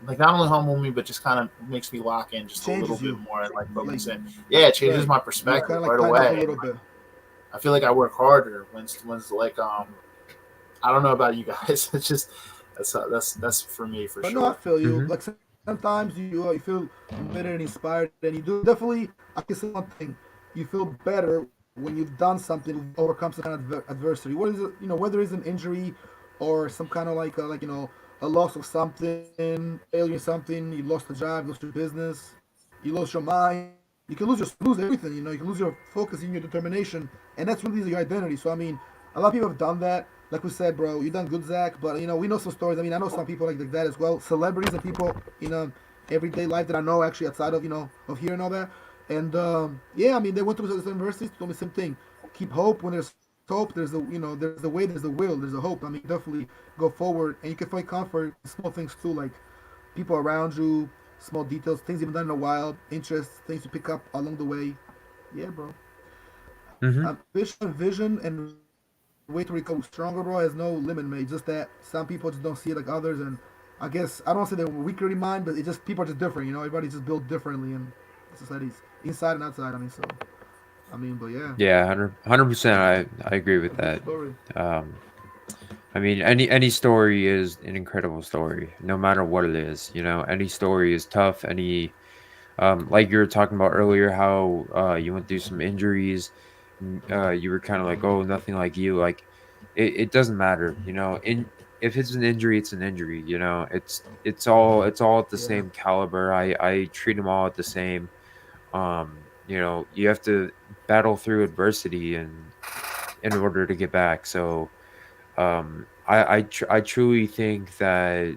like not only humble me, but just kind of makes me lock in just a little Changes bit you. more and like Like, focus in. Yeah, it changes right. my You kind perspective of like right tighten up a away, and little like bit. I feel like I work harder when's like I don't know about you guys. It's just that's for me for But no, I sure. feel you. Hmm. Like sometimes you feel motivated and inspired, and you do definitely. I can say one thing: you feel better when you've done something to overcome some kind of adversity. What is it? Whether it's an injury or some kind of like a loss of something, failure in something, you lost a job, you lost your business, you lost your mind. You can lose everything. You know, you can lose your focus and your determination, and that's really your identity. So I mean, a lot of people have done that. Like we said, bro, you done good, Zach. But you know, we know some stories. I mean, I know some people like that as well. Celebrities and people in everyday life that I know actually outside of of here and all that. And yeah, I mean, they went through the universities, told me the same thing. Keep hope when there's hope. There's the there's the way, there's the will, there's a hope. I mean, definitely go forward, and you can find comfort in small things too, like people around you, small details, things you've done in a while, interests, things you pick up along the way. Yeah, bro. Hmm. Vision and way to recover stronger, bro, has no limit, mate. Just that some people just don't see it like others, and I guess I don't want to say they're weaker in mind, but it just people are just different. You know, everybody's just built differently, and society's inside and outside. I mean, so I mean, but yeah, Yeah, 100%. I agree with a good that. story. Um, I mean, any story is an incredible story, no matter what it is. You know, any story is tough. Any like you were talking about earlier, how you went through some injuries. You were kind of like, oh, nothing like you. Like, it doesn't matter. You know, in if it's an injury, it's an injury. You know, it's all at the Yeah, same caliber. I treat them all at the same. You know, you have to battle through adversity and in order to get back. So I truly think that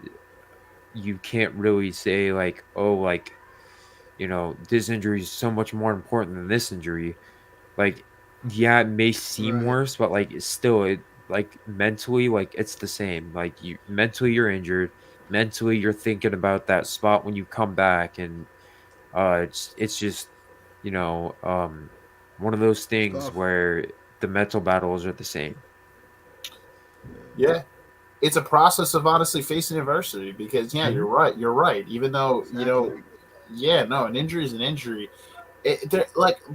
you can't really say like, oh, like, you know, this injury is so much more important than this injury. Like, yeah, it may seem right. worse, but like it's still it like mentally, like it's the same. Like you mentally you're injured, mentally you're thinking about that spot when you come back, and it's just, you know, one of those It's things tough. where the mental battles are the same. Yeah, it's a process of honestly facing adversity because yeah, Hmm. you're right. Even though Exactly. yeah, no, an injury is an injury.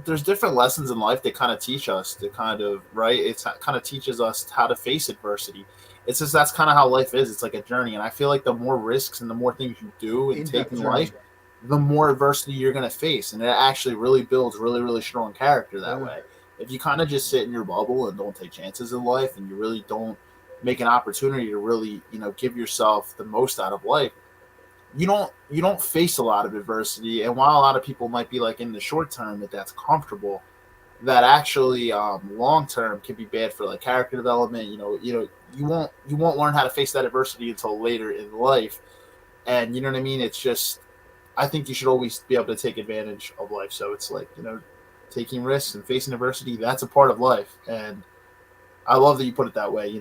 There's different lessons in life that kind of teach us to kind of right. It's kind of teaches us how to face adversity. It's just that's kind of how life is. It's like a journey, and I feel like the more risks and the more things you do and take In-depth in life, journey. the more adversity you're going to face, and it actually really builds really strong character that Yeah. way. If you kind of just sit in your bubble and don't take chances in life, and you really don't make an opportunity to really give yourself the most out of life, you don't face a lot of adversity. And while a lot of people might be like in the short term that's comfortable, that actually long term can be bad for like character development. You won't learn how to face that adversity until later in life. And you know what I mean? It's just, I think you should always be able to take advantage of life. So it's like, taking risks and facing adversity, that's a part of life. And I love that you put it that way.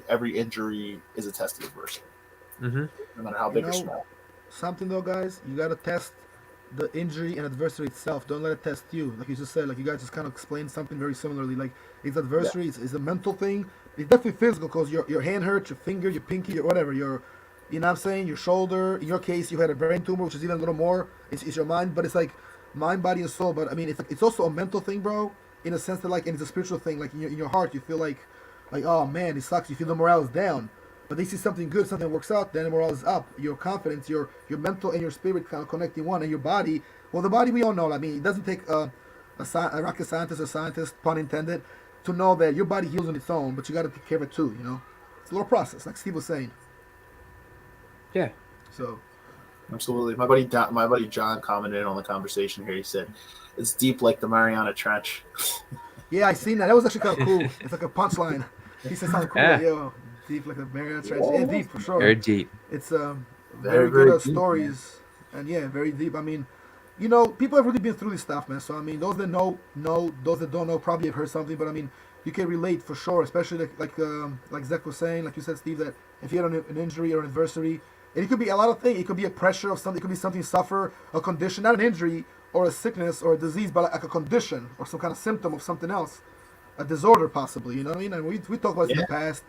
Every injury is a test of adversity, Hmm. no matter how You big or know, small. something though, guys, you gotta test the injury and adversary itself. Don't let it test you. Like you just said, like you guys just kind of explained something very similarly. Like it's Yeah. adversary, it's a mental thing. It's definitely physical because your hand hurts, your finger, your pinky, your whatever, you know what I'm saying, your shoulder. In your case, you had a brain tumor, which is even a little more. It's your mind, but it's like mind, body, and soul. But I mean, it's also a mental thing, bro. In a sense that like, and it's a spiritual thing. Like in your heart, you feel like oh man, it sucks. You feel the morale is down. But they see something good, something works out, then the morale is up. Your confidence, your mental and your spirit kind of connecting one, and your body. Well, the body we all know. I mean, it doesn't take a rocket scientist or scientist, pun intended, to know that your body heals on its own, but you got to take care of it too. You know, it's a little process, like Steve was saying. Yeah. So Absolutely. My buddy John commented on the conversation here. He said, "It's deep like the Mariana Trench." yeah, I seen that. That was actually kind of cool. It's like a punchline. He said something cool like, Yeah. "Yo, deep like a Mariana Trench." Yeah, deep for sure. Very deep. It's Very, very good very deep, man. stories, and yeah, very deep. I mean, you know, people have really been through this stuff, man. So I mean, those that know. Those that don't know probably have heard something. But I mean, you can relate for sure, especially like Zach was saying, like you said, Steve, that if you had an injury or an adversity, and it could be a lot of things. It could be a pressure of something. It could be something you suffer, a condition, not an injury or a sickness or a disease, but like a condition or some kind of symptom of something else, a disorder possibly. You know what I mean? And we talked about this in Yeah, the past.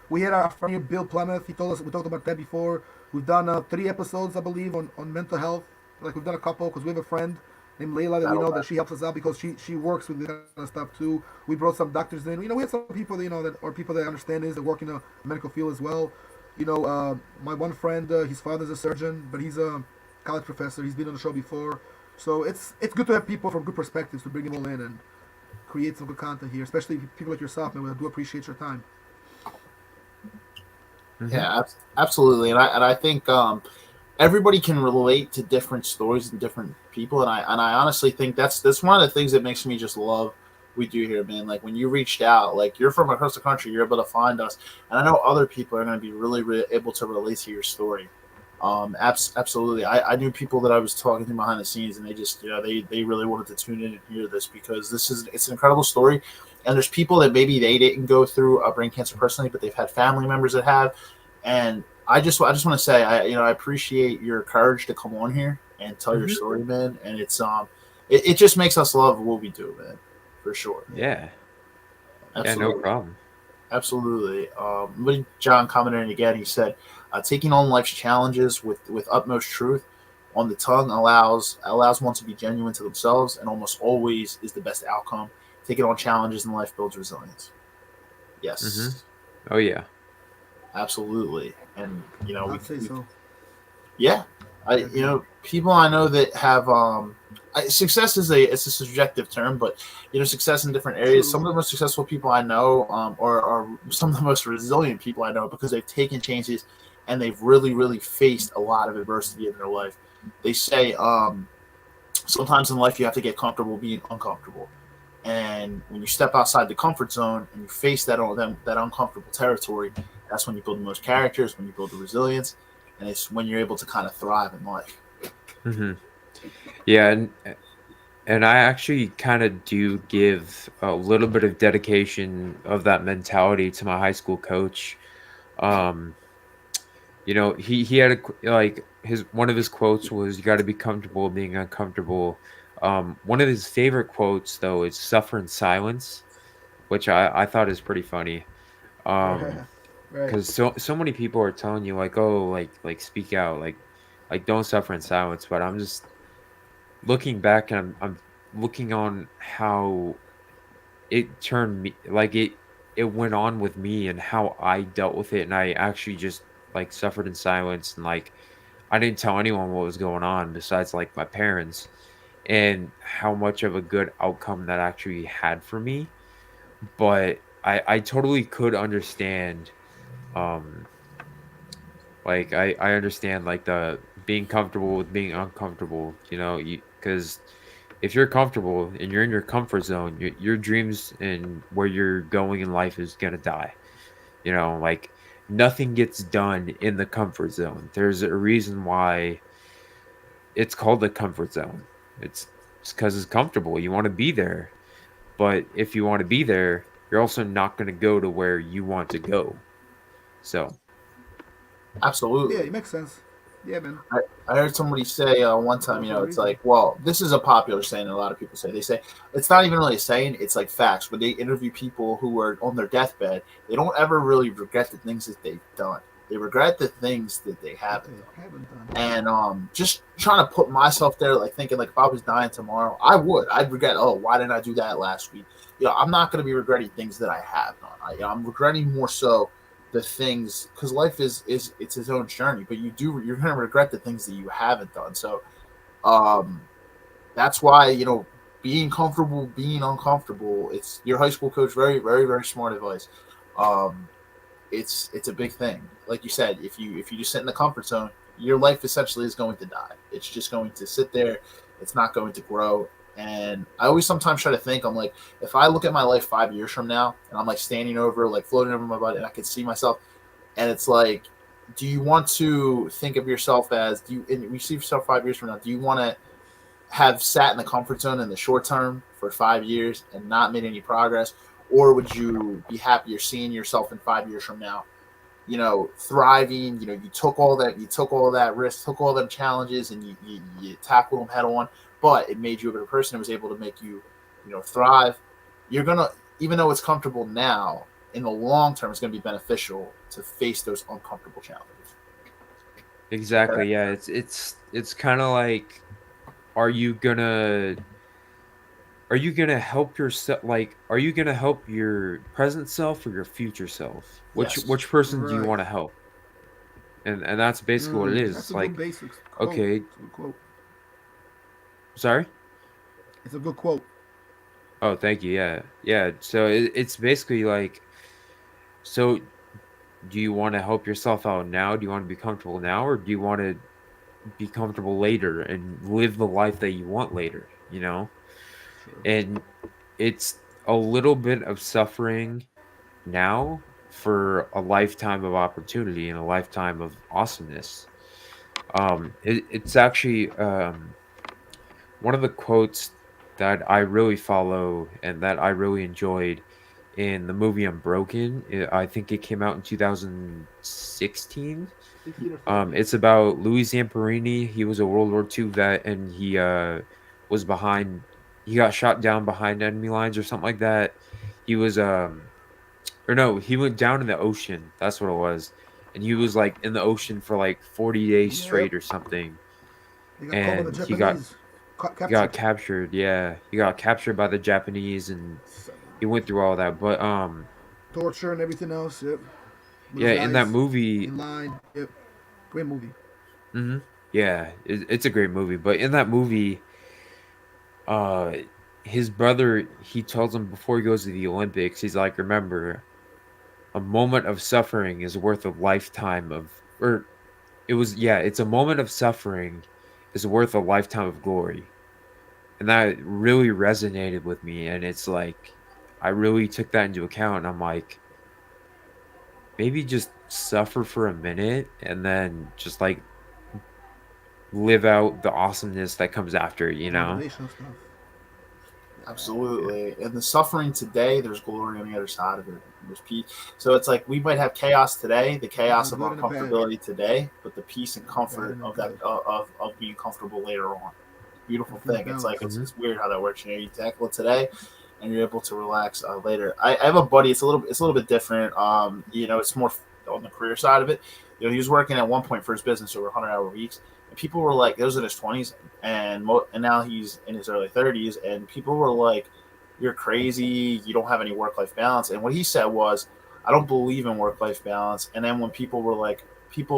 We had our friend here, Bill Plymouth. He told us we talked about that before. We've done 3 episodes, I believe, on mental health. Like we've done a couple because we have a friend named Layla that we battle know that back. she helps us out because she works with this kind of stuff too. We brought some doctors in. You know, we have some people that, that or people that understand this that work in the medical field as well. You know, my one friend, his father's a surgeon, but he's a college professor. He's been on the show before, so it's good to have people from good perspectives to bring them all in and create some good content here, especially people like yourself, man. We do appreciate your time. Hmm. Yeah, absolutely, and I think everybody can relate to different stories and different people, and I honestly think that's one of the things that makes me just love we do here, man. Like when you reached out, like you're from across the country, you're able to find us, and I know other people are going to be really able to relate to your story. Absolutely. I knew people that I was talking to behind the scenes, and they just, they really wanted to tune in and hear this because it's an incredible story. And there's people that maybe they didn't go through brain cancer personally, but they've had family members that have. And I just want to say, I appreciate your courage to come on here and tell your Hmm. story, man. And it just makes us love what we do, man, for sure. Yeah. Yeah. Yeah, no Absolutely. problem. Absolutely. John commented again. He said, "Taking on life's challenges with utmost truth on the tongue allows one to be genuine to themselves, and almost always is the best outcome. Taking on challenges in life builds resilience." Hmm. Yes, Oh yeah. absolutely. And I'd say we so. yeah, Yeah, man. people I know that have success is a subjective term, but success in different areas. Some True. of the most successful people I know, are some of the most resilient people I know because they've taken changes and they've really faced a lot of adversity in their life. They say sometimes in life you have to get comfortable being uncomfortable. And when you step outside the comfort zone and you face that uncomfortable territory, that's when you build the most characters, when you build the resilience, and it's when you're able to kind of thrive in life. Hmm. Yeah, and I actually kind of do give a little bit of dedication of that mentality to my high school coach. Um, he had like his one of his quotes was, "You got to be comfortable being uncomfortable." One of his favorite quotes though is "Suffer in silence," which I thought is pretty funny. Um, Right. because so many people are telling you like, oh, like speak out, like don't suffer in silence. But I'm just looking back and I'm looking on how it turned me, like it went on with me and how I dealt with it, and I actually just like suffered in silence, and like I didn't tell anyone what was going on besides like my parents, and how much of a good outcome that actually had for me. But I totally could understand, um like I understand like the being comfortable with being uncomfortable, you because if you're comfortable and you're in your comfort zone, your dreams and where you're going in life is gonna die. Like nothing gets done in the comfort zone. There's a reason why it's called the comfort zone. It's because it's comfortable. You want to be there, but if you want to be there, you're also not going to go to where you want to go. So, Yeah, Absolutely. it makes sense. Yeah, man. I, I heard somebody say one time, All for a it's reason. like, well, this is a popular saying that a lot of people say. They say it's not even really a saying; it's like facts. When they interview people who are on their deathbed, they don't ever really regret the things that they've done. They regret the things that they That haven't they done. haven't done. And just trying to put myself there, like thinking like if I was dying tomorrow, I'd regret, oh, why didn't I do that last week? I'm not going to be regretting things that I have done. I'm regretting more so the things, because life is it's its own journey, but you're going to regret the things that you haven't done. So um that's why, being comfortable being uncomfortable, it's your high school coach, very smart advice. um it's a big thing. Like you said, if you just sit in the comfort zone, your life essentially is going to die. It's just going to sit there. It's not going to grow. And I always sometimes try to think, I'm like, if I look at my life 5 years from now, and I'm like standing over, like floating over my body, and I can see myself, and it's like, do you want to think of yourself as, do you, and you see yourself 5 years from now, do you want to have sat in the comfort zone in the short term for 5 years and not made any progress? Or would you be happier seeing yourself in 5 years from now, thriving? You took all that risk, took all them challenges, and you tackled them head on, but it made you a better person. It was able to make you, thrive. You're gonna, even though it's comfortable now, in the long term, it's gonna be beneficial to face those uncomfortable challenges. exactly, yeah, it's kind of like, are you gonna help yourself, like are you gonna help your present self or your future self? Yes. Which person do you Right. want to help? And that's basically what it is. That's It's a good like, basics quote. okay, It's a good quote. sorry. It's a good quote. Oh, thank you. Yeah, yeah. So it's basically like, so do you want to help yourself out now? Do you want to be comfortable now, or do you want to be comfortable later and live the life that you want later? You know, Sure. and it's a little bit of suffering now for a lifetime of opportunity and a lifetime of awesomeness. It's actually one of the quotes that I really follow and that I really enjoyed in the movie Unbroken. I think it came out in 2016. 16 or 17. It's about Louis Zamperini. He was a World War II vet, and he was behind. He got shot down behind enemy lines or something like that. He was or no, he went down in the ocean. That's what it was, and he was like in the ocean for like 40 days Yep. straight or something, He got caught by the and he got Japanese. he got Captured. captured. Yeah, he got captured by the Japanese, and he went through all that. But Torture and everything else. Yep. With yeah, his in that guys movie, in line. Yep. Great movie. hmm yeah, it's a great movie. But in that movie, uh, his brother, he tells him before he goes to the Olympics, he's like, remember, a moment of suffering is worth a lifetime of, or it was, yeah, it's a moment of suffering is worth a lifetime of glory. And that really resonated with me. And it's like, I really took that into account. And I'm like, maybe just suffer for a minute and then just like live out the awesomeness that comes after it, you know? Motivational stuff. Yeah. Absolutely. And the suffering today, there's glory on the other side of it. There's peace. So it's like we might have chaos today, the There's chaos a of good and a bad. uncomfortability today, but the peace and A bad comfort and a of that good. of being comfortable later on. Beautiful Everything's thing. It's like balanced. Hmm. it's weird how that works. You know, you tackle it today, and you're able to relax later. I have a buddy. It's a little bit different. It's more on the career side of it. You know, he was working at one point for his business over 100-hour weeks, and people were like, "Those in his 20s," and now he's in his early 30s, and people were like, "You're crazy. You don't have any work life balance." And what he said was, "I don't believe in work life balance." And then when people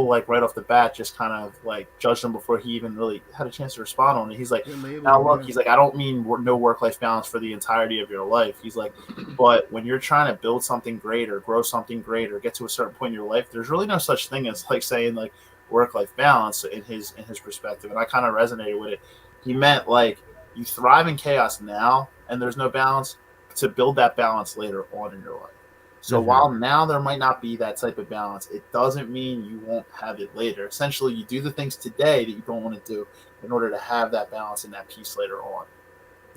like right off the bat just kind of like judged him before he even really had a chance to respond on it. He's like, They labeled now him, look, yeah. he's like, I don't mean no work life balance for the entirety of your life. He's like, but when you're trying to build something great or grow something great or get to a certain point in your life, there's really no such thing as like saying like work life balance in his perspective. And I kind of resonated with it. He meant like you thrive in chaos now and there's no balance to build that balance later on in your life. So Hmm. while now there might not be that type of balance, it doesn't mean you won't have it later. Essentially, you do the things today that you don't want to do in order to have that balance and that peace later on.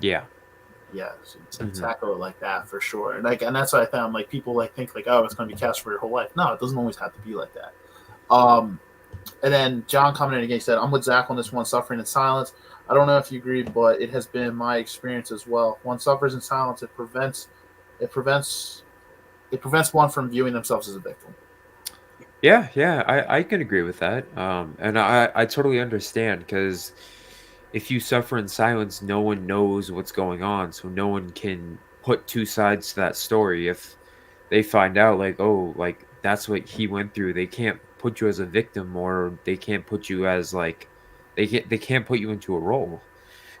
Yeah. Yeah, so Hmm. tackle it like that for sure. And that's what I found. Like people like think like, oh, it's going to be chaos for your whole life. No, it doesn't always have to be like that. Um, and then John coming in again said, I'm with Zach on this one, suffering in silence. I don't know if you agree, but it has been my experience as well. One suffers in silence, it prevents it prevents one from viewing themselves as a victim. Yeah, yeah, I can agree with that. And I totally understand because if you suffer in silence, no one knows what's going on, so no one can put two sides to that story. If they find out, like, oh, like that's what he went through, they can't put you as a victim, or they can't put you as like they can't put you into a role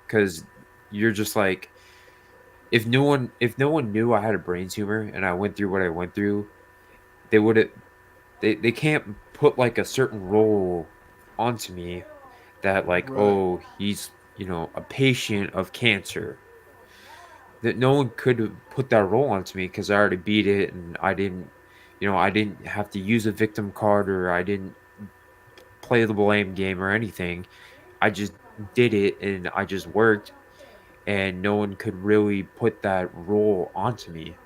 because you're just like if no one knew I had a brain tumor and I went through what I went through, they would they can't put like a certain role onto me that like, Right. oh, he's a patient of cancer. That no one could have put that role onto me because I already beat it and I didn't have to use a victim card or I didn't play the blame game or anything. I just did it and I just worked and no one could really put that role onto me.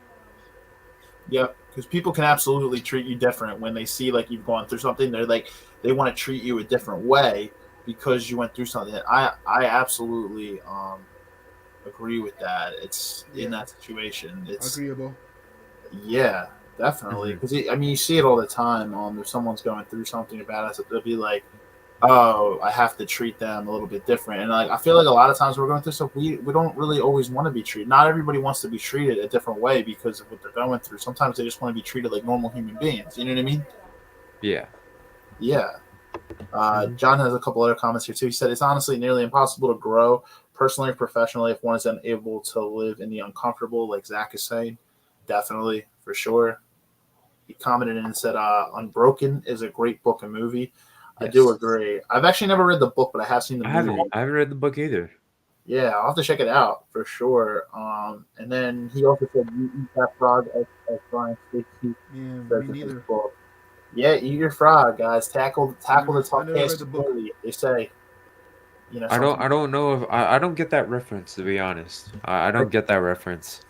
Yep, because people can absolutely treat you different when they see like you've gone through something. They're like they want to treat you a different way because you went through something. I absolutely agree with that. It's in Yeah. that situation. It's Agreeable. yeah, definitely. Hmm. Because I mean, you see it all the time. If someone's going through something bad, they'll be like, "Oh, I have to treat them a little bit different." And like, I feel like a lot of times we're going through stuff, we don't really always want to be treated. Not everybody wants to be treated a different way because of what they're going through. Sometimes they just want to be treated like normal human beings. You know what I mean? Yeah. Yeah. Hmm. John has a couple other comments here too. He said it's honestly nearly impossible to grow personally or professionally if one is unable to live in the uncomfortable, like Zach is saying. Definitely, for sure. he commented and said, "Unbroken is a great book and movie." I do Yes. agree. I've actually never read the book, but I have seen the I movie. haven't. I haven't read the book either. Yeah, I'll have to check it out for sure. And then he also said, "You eat that frog," as Brian Stacy Yeah, says me in his neither. book. Yeah, eat your frog, guys. Tackle the I tough never read the tasks book. early. They say, you know, I don't. sometimes. I don't know if I don't get that reference, to be honest. I don't get that reference.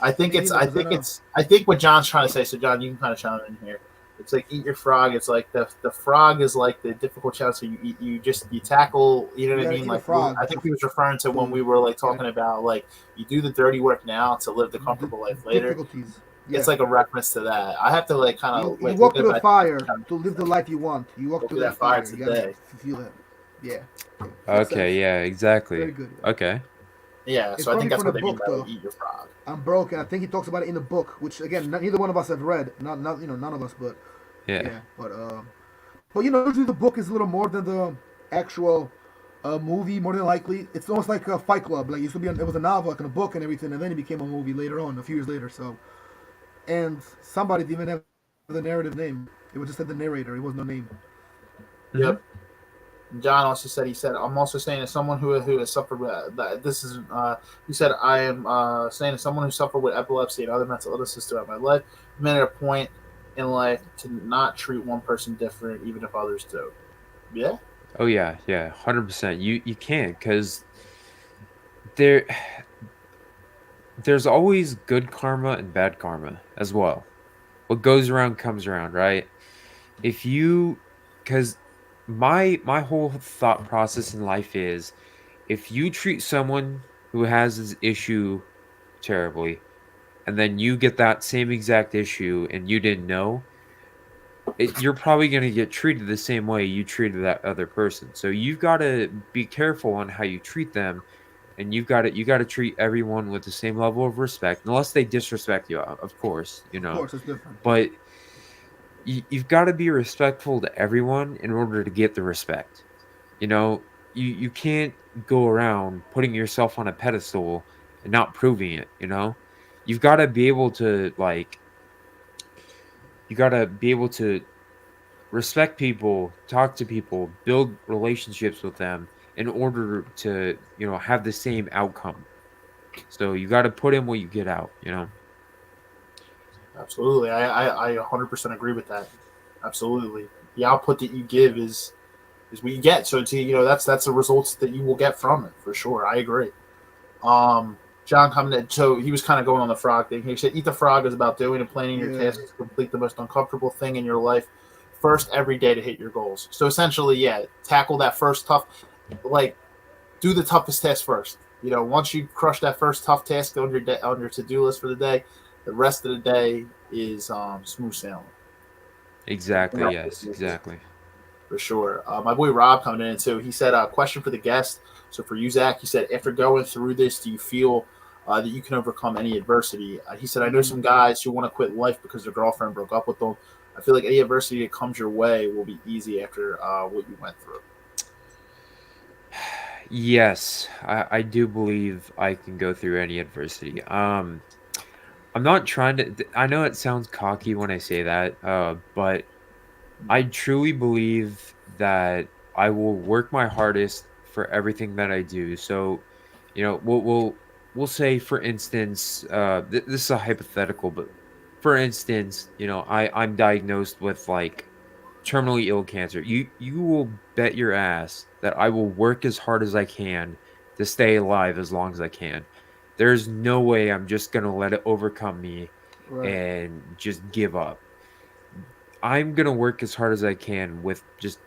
Me neither, because I know. I think what John's trying to say. So John, you can kind of chime in here. It's like eat your frog. It's like the frog is like the difficult challenge. So you tackle. You know You what I gotta mean? eat a Like frog I think he was referring to when we were like yeah, talking about like you do the dirty work now to live the the comfortable life later. difficulties. It's Yeah. like a reference to that. I have to like kind of You like look walk at through the my fire kind to live the life you want. You walk go through through that that fire fire. You gotta today. feel it. Yeah. Yeah. Makes Okay. sense. Yeah. Very Exactly. good. Yeah. Okay. Yeah, It's so I think probably that's from the what they mean book by like though. eat your frog. I'm broken. I think he talks about it in the book, which again, neither one of us have read. Not none of us, but Yeah. yeah. But usually the book is a little more than the actual movie. More than likely, it's almost like a Fight Club. Like it used to be, it was a novel, like in a book and everything, and then it became a movie later on, a few years later. So, and somebody didn't even have the narrative name. It was just said the narrator. It was no name. Hmm. Yep. John also said, he said, I'm also saying as someone who has suffered with this is he said, I am saying as someone who suffered with epilepsy and other mental illnesses throughout my life, I've made it a point in life to not treat one person different, even if others do. Yeah. Oh yeah. Yeah. 100%. You can't, because there there's always good karma and bad karma as well. What goes around comes around, right? If you, because my whole thought process in life is, if you treat someone who has this issue terribly, and then you get that same exact issue and you didn't know, you're probably going to get treated the same way you treated that other person. So you've got to be careful on how you treat them, and you got to treat everyone with the same level of respect, unless they disrespect you, of course, Of course, it's different. Yeah. but you've got to be respectful to everyone in order to get the respect. You know, you can't go around putting yourself on a pedestal and not proving it, You've got to be able to like you got to be able to respect people, talk to people, build relationships with them in order to, have the same outcome. So you got to put in what you get out. Absolutely. I 100% agree with that. Absolutely. The output that you give is what you get. So that's the results that you will get from it for sure. I agree. John coming in, so he was kind of going on the frog thing. He said, "Eat the frog is about doing and planning your Yeah. tasks to complete the most uncomfortable thing in your life first every day to hit your goals." So essentially, yeah, tackle that first tough, like do the toughest task first. Once you crush that first tough task on your to do list for the day, the rest of the day is smooth sailing. Exactly. Yes. Exactly. For sure. My boy Rob coming in too. He said, question for the guest. So for you, Zach, he said, after going through this, do you feel that you can overcome any adversity? He said, I know some guys who want to quit life because their girlfriend broke up with them. I feel like any adversity that comes your way will be easy after what you went through. Yes, I do believe I can go through any adversity. I'm not trying to. I know it sounds cocky when I say that, but I truly believe that I will work my hardest for everything that I do. So, we'll say, for instance, this is a hypothetical, but for instance, I'm diagnosed with like terminally ill cancer. You will bet your ass that I will work as hard as I can to stay alive as long as I can. There's no way I'm just gonna let it overcome me Right. and just give up. I'm gonna work as hard as I can with just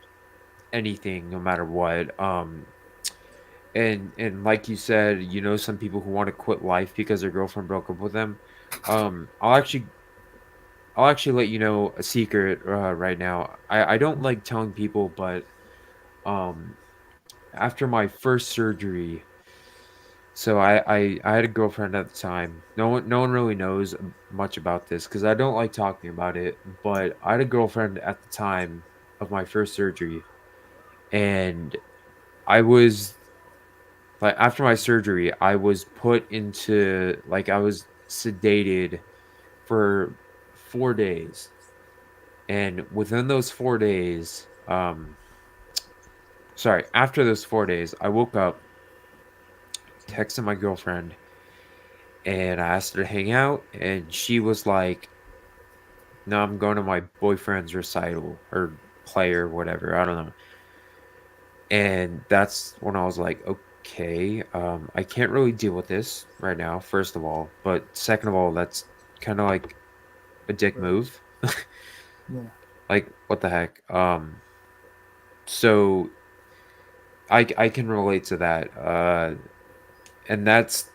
anything, no matter what. And like you said, some people who want to quit life because their girlfriend broke up with them. Um, I'll actually I'll actually let you know a secret right now. I don't like telling people, but um, after my first surgery, so I had a girlfriend at the time. No one really knows much about this because I don't like talking about it. But I had a girlfriend at the time of my first surgery, and I was like, after my surgery, I was put into, like, I was sedated for 4 days. And within those 4 days, sorry, after those 4 days, I woke up, texted my girlfriend, and I asked her to hang out, and she was like, "No, I'm going to my boyfriend's recital or play or whatever. I don't know." And that's when I was like, okay, I can't really deal with this right now, first of all. But second of all, that's kind of like a dick Right. move. Yeah. Like, what the heck? So I can relate to that. And that's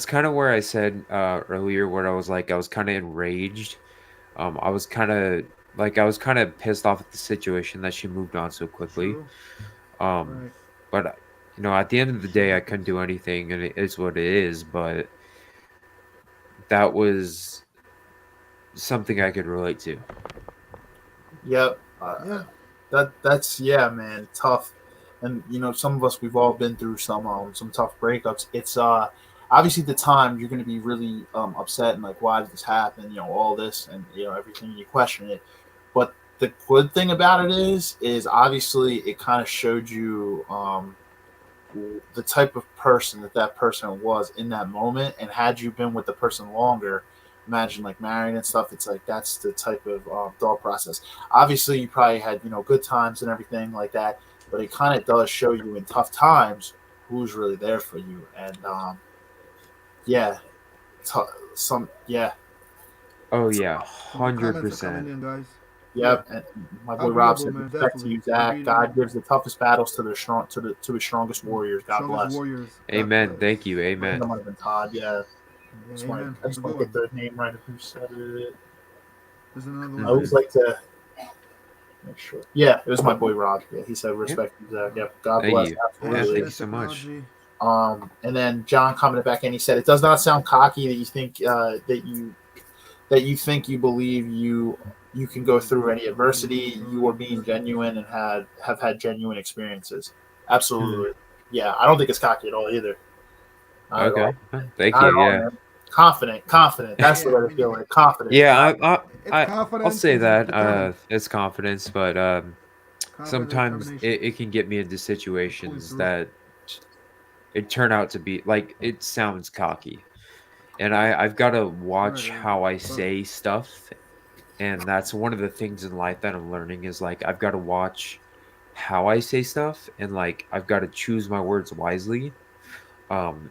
kind of where I said earlier where I was like I was kind of enraged. I was kind of I was kind of pissed off at the situation that she moved on so quickly. True. Um, Right. but at the end of the Shit day, I couldn't happens. do anything, and it is what it is. But that was something I could relate to. Yep. Yeah. That's yeah, man, tough. And some of us, we've all been through some tough breakups. It's obviously the time you're going to be really upset and like, why did this happen? All this and everything. You question it, but the good thing about it is obviously it kind of showed you the type of person that person was in that moment. And had you been with the person longer, imagine like married and stuff, it's like that's the type of thought process. Obviously you probably had good times and everything like that, but it kind of does show you in tough times who's really there for you. And yeah, t- some yeah. Oh yeah, Some good hundred comments are coming percent. in, guys. Yeah. Yep, and my boy Rob Agreeable, said, man. "Respect to Definitely. you, Zach. God gives the toughest battles to the strong to his strongest warriors. God Strongest bless." warriors. God Amen. bless. Thank you. I think Amen. that might have been Todd. Yeah, Yeah, amen. I That's a just good want to get one. their name right. Who said it? There's another I one Hmm. always here. like to make sure. Yeah, it was my boy Rob. Yeah, he said, Yep. "Respect to you, Zach." Uh, Yep, God Thank bless. you. Yeah. Thank Absolutely. you hashtag so much. technology. And then John commented back and he said, "It does not sound cocky that you think that you think you believe you can go through any adversity. You are being genuine and have had genuine experiences." Hmm. Absolutely. Yeah, I don't think it's cocky at all either. Not at all. Okay. Thank Not you. at all, Yeah. man. Confident, confident. That's the Yeah, way I to mean, feel it. Confident. Yeah. it's I'll confidence say and that. determined. It's confidence, but Confidence and sometimes determination. it can get me into And pulling situations through. that it turn out to be like it sounds cocky. And I've got to Right, watch right. how I But say stuff, and that's one of the things in life that I'm learning is like I've got to watch how I say stuff, and like I've got to choose my words wisely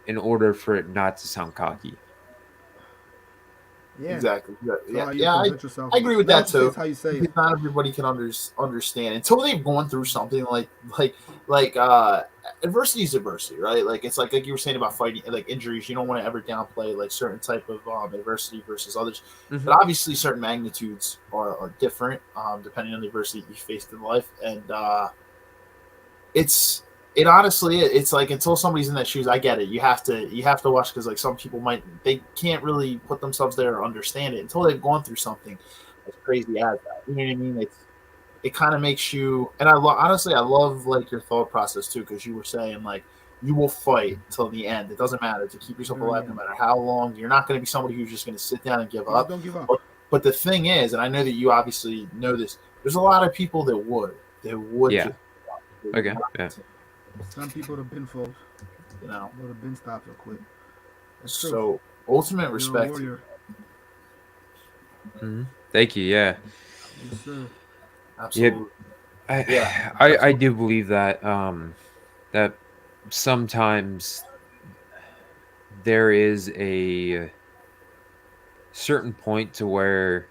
in order for it not to sound cocky. yeah, Exactly. Yeah, it's all yeah, how you yeah. I, present yourself. I agree with Not that what you say, too. it's how you say it. Because not everybody can understand until they've gone through something like like adversity is adversity, right? Like it's like you were saying about fighting like injuries. You don't want to ever downplay like certain type of adversity versus others. But Hmm. obviously, certain magnitudes are different depending on the adversity you faced in life, and it's it honestly it's like until somebody's in that shoes, I get it. You have to watch because like some people they can't really put themselves there or understand it until they've gone through something as crazy as that. You know what I mean? It kind of makes you, and honestly I love like your thought process too, because you were saying like you will fight till the end. It doesn't matter to keep yourself Very alive no end. matter how long. You're not going to be somebody who's just going to sit down and give You just up. don't give up. But the thing is, and I know that you obviously know this, there's a lot of people that would Yeah. just they would Okay. not Yeah. continue, Some people have been folks. you know. Would have been stopped or quit. That's true. So ultimate You're a respect. warrior. Hmm. Thank you. Yeah. Yes, sir. Yep. Absolutely. I Yeah. I Absolutely. do believe that that sometimes there is a certain point to where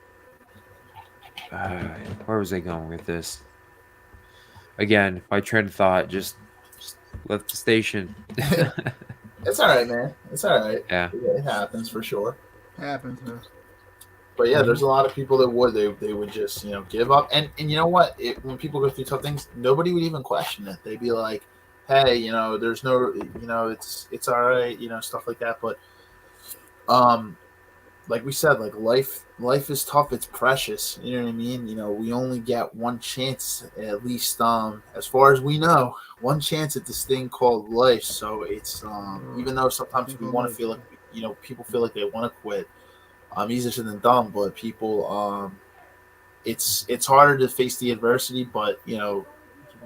was I going with this? Again, my train of thought just left the station. It's all right, man. It's all right. Yeah. Yeah, it happens for sure. Happens, man. But yeah, Hmm. there's a lot of people that would just give up. And you know what? When people go through tough things, nobody would even question it. They'd be like, "Hey, there's no, it's all right, stuff like that." But um, like we said, like life is tough. It's precious. You know what I mean? We only get one chance, at least as far as we know, one chance at this thing called life. So it's even though This sometimes thing we called want to life. feel like people feel like they want to quit. Easier said than done, but people it's harder to face the adversity, but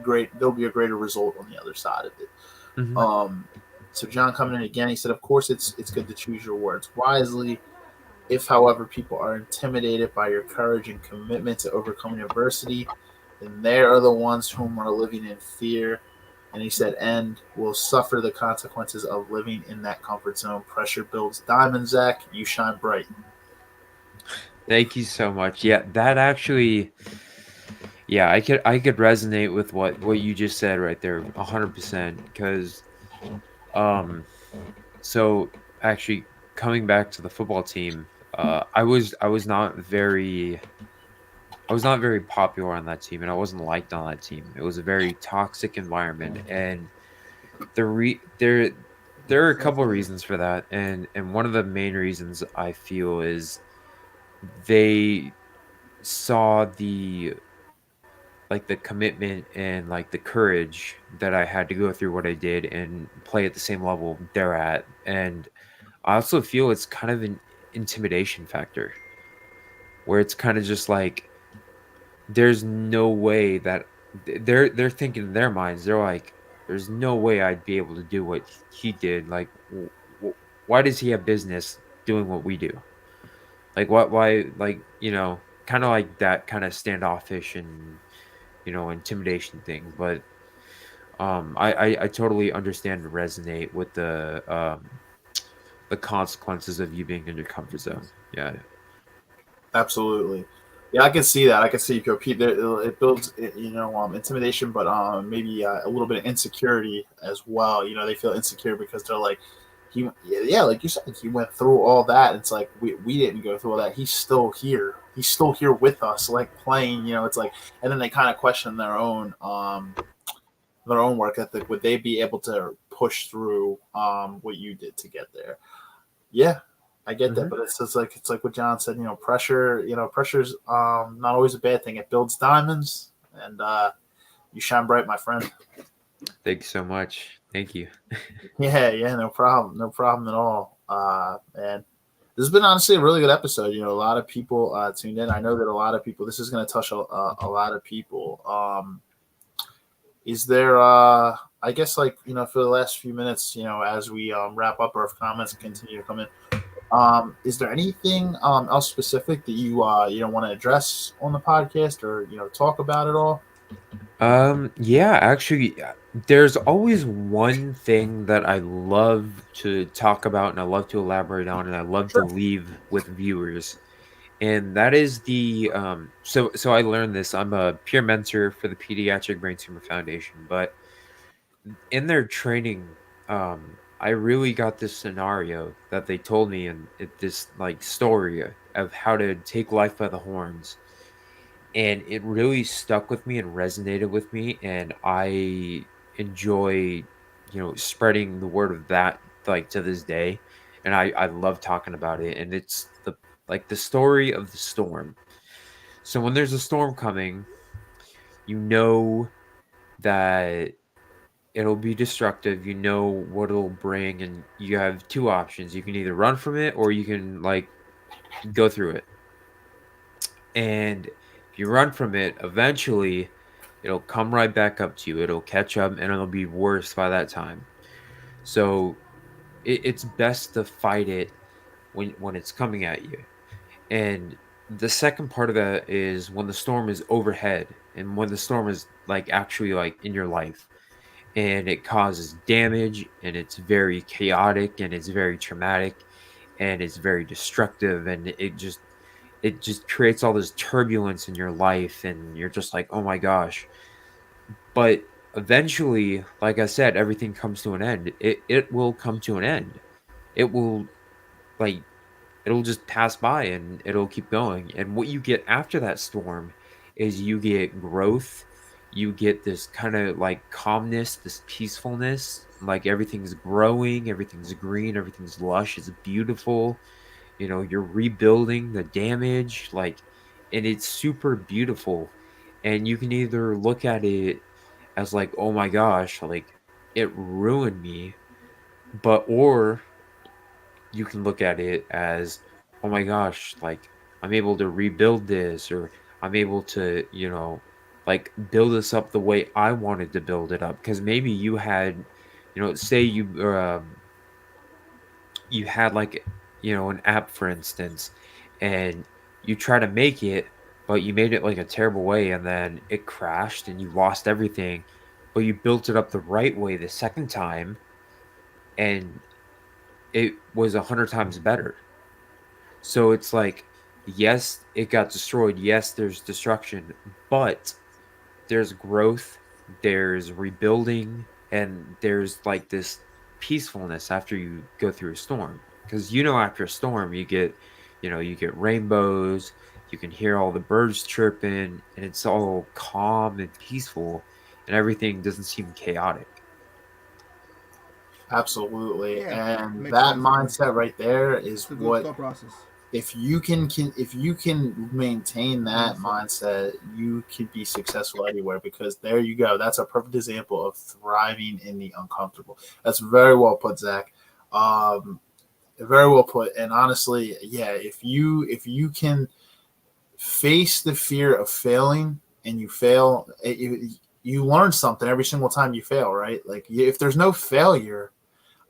great, there'll be a greater result on the other side of it. Hmm. Um, so John coming in again, he said, of course, it's good to choose your words wisely. If, however, people are intimidated by your courage and commitment to overcoming adversity, then they are the ones whom are living in fear. And he said, and will suffer the consequences of living in that comfort zone. Pressure builds diamonds, Zach. You shine bright. Thank you so much. Yeah, that actually, yeah, I could resonate with what you just said right there, 100%. Because um, so actually coming back to the football team, I was not very popular on that team, and I wasn't liked on that team. It was a very toxic environment, and the re there are a couple of reasons for that, and one of the main reasons I feel is they saw the like the commitment and like the courage that I had to go through what I did and play at the same level they're at. And I also feel it's kind of an intimidation factor where it's kind of just like there's no way that they're thinking in their minds, they're like, there's no way I'd be able to do what he did. Like why does he have business doing what we do? Like what why like, kind of like that kind of standoffish and intimidation thing. But I totally understand and resonate with the consequences of you being in your comfort zone. Yeah. Absolutely. Yeah, I can see that. I can see compete there. It builds, intimidation, but maybe a little bit of insecurity as well. They feel insecure because they're like, yeah, like you said, he went through all that. It's like we didn't go through all that. He's still here. He's still here with us, like playing. It's like, and then they kind of question their own work ethic. Would they be able to push through what you did to get there? Yeah, I get that, Hmm. but it's like what John said. Pressure. Pressure's not always a bad thing. It builds diamonds, and you shine bright, my friend. Thank you so much. Thank you. Yeah, yeah, no problem, no problem at all. And this has been honestly a really good episode. A lot of people tuned in. I know that a lot of people. This is going to touch a lot of people. Is there? I guess like for the last few minutes, as we wrap up, or if comments continue to come in. Is there anything else specific that you don't want to address on the podcast or talk about at all? Yeah, actually, there's always one thing that I love to talk about and I love to elaborate on and I love to Sure. leave with viewers. And that is so I learned this. I'm a peer mentor for the Pediatric Brain Tumor Foundation, but in their training, I really got this scenario that they told me and this like story of how to take life by the horns, and it really stuck with me and resonated with me, and I enjoy spreading the word of that like to this day, and I love talking about it, and it's the story of the storm. So when there's a storm coming, you know that it'll be destructive, you know what it'll bring, and you have two options. You can either run from it or you can like go through it. And if you run from it, eventually it'll come right back up to you. It'll catch up and it'll be worse by that time. So it's best to fight it when it's coming at you. And the second part of that is when the storm is overhead and when the storm is like actually like in your life and it causes damage and it's very chaotic and it's very traumatic and it's very destructive and it just creates all this turbulence in your life and you're just like, "Oh my gosh." But eventually, like I said, everything comes to an end. It will come to an end. It will like it'll just pass by and it'll keep going. And what you get after that storm is you get growth. You get this kind of like calmness, this peacefulness, like everything's growing, everything's green, everything's lush, it's beautiful. You're rebuilding the damage, like, and it's super beautiful. And you can either look at it as like, oh my gosh, like it ruined me, or you can look at it as, oh my gosh, like I'm able to rebuild this, or I'm able to, like build this up the way I wanted to build it up. Because maybe you had, say you had like, an app, for instance, and you try to make it, but you made it like a terrible way, and then it crashed and you lost everything, but you built it up the right way the second time, and it was 100 times better. So it's like, yes, it got destroyed. Yes, there's destruction, but there's growth, there's rebuilding, and there's like this peacefulness after you go through a storm. Because after a storm, you get rainbows, you can hear all the birds chirping, and it's all calm and peaceful, and everything doesn't seem chaotic. Absolutely. Yeah, And makes that sense, man. mindset right there is It's a good what, thought process. if you can maintain that Mindset. mindset, you can be successful anywhere, because there you go. That's a perfect example of thriving in the uncomfortable. That's very well put, Zach. Um, very well put. And honestly, yeah, if you can face the fear of failing and you fail, you learn something every single time you fail, right? Like, if there's no failure,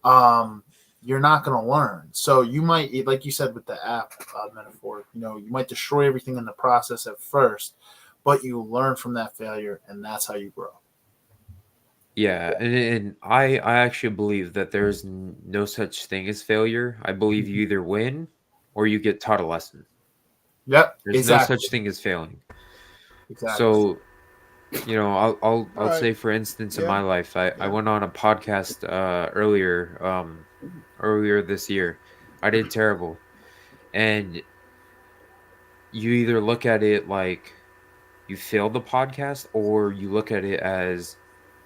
um, you're not going to learn. So you might, like you said with the app metaphor, you might destroy everything in the process at first, but you learn from that failure, and that's how you grow. Yeah, and I actually believe that there's no such thing as failure. I believe you either win or you get taught a lesson. Yep, There's no exactly, such thing as failing. exactly. So, I'll All right. say, for instance, in Yeah. my life, I Yeah. went on a podcast earlier this year. I did terrible. And you either look at it like you failed the podcast, or you look at it as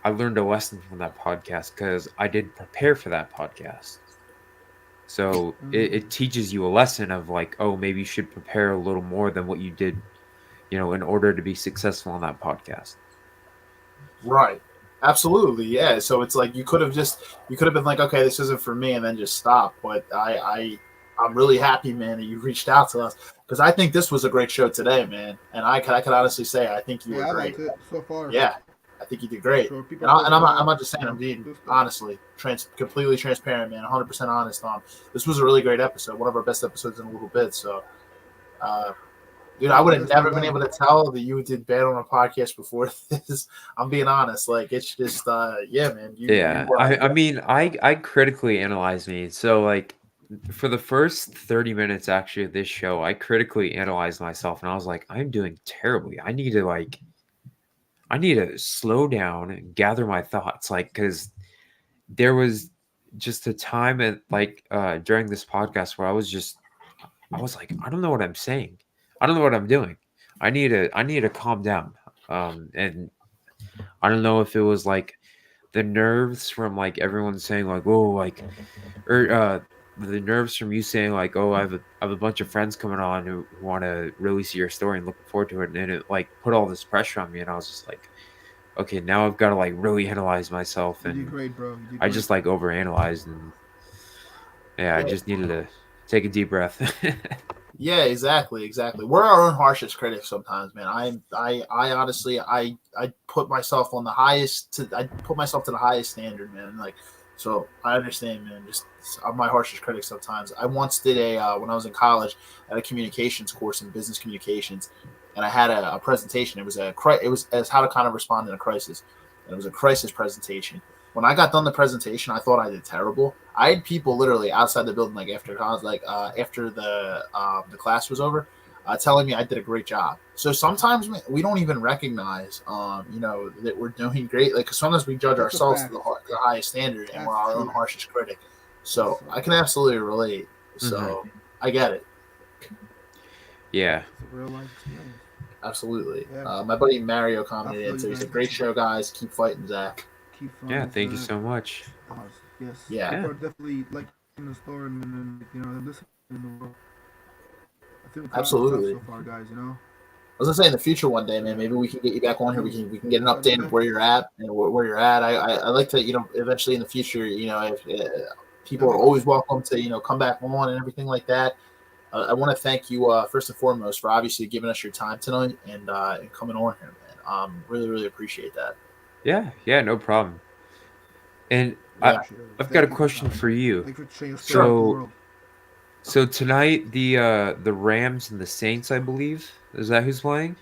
I learned a lesson from that podcast because I didn't prepare for that podcast. So it teaches you a lesson of like, oh, maybe you should prepare a little more than what you did, in order to be successful on that podcast. Right. Absolutely. Yeah. So it's like you could have been like, okay, this isn't for me, and then just stop. But I'm really happy, man, that you reached out to us, because I think this was a great show today, man. And I could honestly say I think you were Yeah, I great. liked it so far. Yeah, I think you did For great. sure. People And, I, talk and I'm not, about, I'm not just saying, I'm being good stuff. honestly completely transparent, man. 100% honest. This was a really great episode, one of our best episodes in a little bit. So, uh, dude, I would have Let's move never been on. able to tell that you did bad on a podcast before this. I'm being honest. Like, it's just, yeah, man. Yeah, I mean, I critically analyze me. So like for the first 30 minutes actually of this show, I critically analyzed myself and I was like, I'm doing terribly. I need to slow down and gather my thoughts, like, because there was just a time at like during this podcast where I was like, I don't know what I'm saying. I don't know what I'm doing. I need to calm down. And I don't know if it was like the nerves from like everyone saying like, oh, like, or the nerves from you saying like, oh, I have a bunch of friends coming on who want to really see your story and looking forward to it, and then it like put all this pressure on me, and I was just like, okay, now I've got to like really analyze myself, You did and great, bro. You did I great. just like overanalyzed, and yeah, I Yeah, just needed to take a deep breath. yeah, exactly, exactly. We're our own harshest critics sometimes, man. I honestly, I put myself on the highest. I put myself to the highest standard, man. Like, so I understand, man. Just I'm my harshest critic sometimes. I once did when I was in college, I had a communications course in business communications, and I had a presentation. It was as how to kind of respond in a crisis. And it was a crisis presentation. When I got done the presentation, I thought I did terrible. I had people literally outside the building, like after college, like after the class was over, telling me I did a great job. So sometimes we don't even recognize, that we're doing great. Like, 'cause sometimes we judge That's a ourselves to fact. the highest standard, and we're That's our own true. harshest critic. That's So I can absolutely relate. Hmm. So I get it. Yeah. It's a real life experience. Absolutely. Yeah. My buddy Mario I commented feel in, so you he said, guys. "Great show, guys. Keep fighting, Zach." Keep Yeah. flying, Thank you Zach. so much. Yes. Yeah. People Yeah. are definitely like in the store and listen to the world. I think we're top Absolutely. so far, guys. I was gonna say in the future one day, man, maybe we can get you back on here. We can get an update of where you're at and where you're at. I like to, eventually in the future, if people are always welcome to come back on and everything like that. I want to thank you first and foremost for obviously giving us your time tonight and coming on here, man. Really, really appreciate that. Yeah, no problem. And Yeah, I've got a Thank you for question coming. for you. Thanks for sharing your story sure. with the So world. so tonight the Rams and the Saints, I believe, is that who's playing?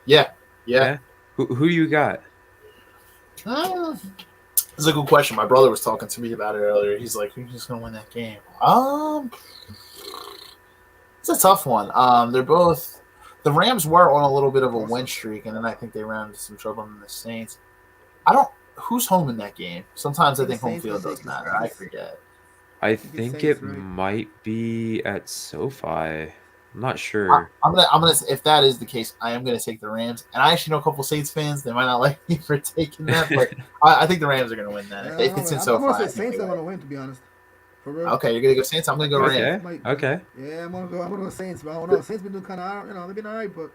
Yeah, yeah. Yeah. Who do you got? Uh, It's a good question. My brother was talking to me about it earlier. He's like, "Who's just gonna win that game?" It's a tough one. They're both. The Rams were on a little bit of a win Awesome. streak, and then I think they ran into some trouble in the Saints. I don't. Who's home in that game? I Sometimes I think the think home Saints, field but does matter. I forget. I I think it's think Saints, it right? might be at SoFi. I'm not I, sure. I'm gonna. If that is the case, I am gonna take the Rams. And I actually know a couple Saints fans. They might not like me for taking that, but I think the Rams are gonna win that. I If don't know, it's man. in I'm SoFi, gonna I say think they Saints are win. gonna win, to be honest. For real. Okay, you're gonna go Saints. I'm gonna I go think Rams. Saints Okay. might. Okay. Yeah, I'm gonna go Saints, but I don't know. Saints been doing kind of, they've been alright, but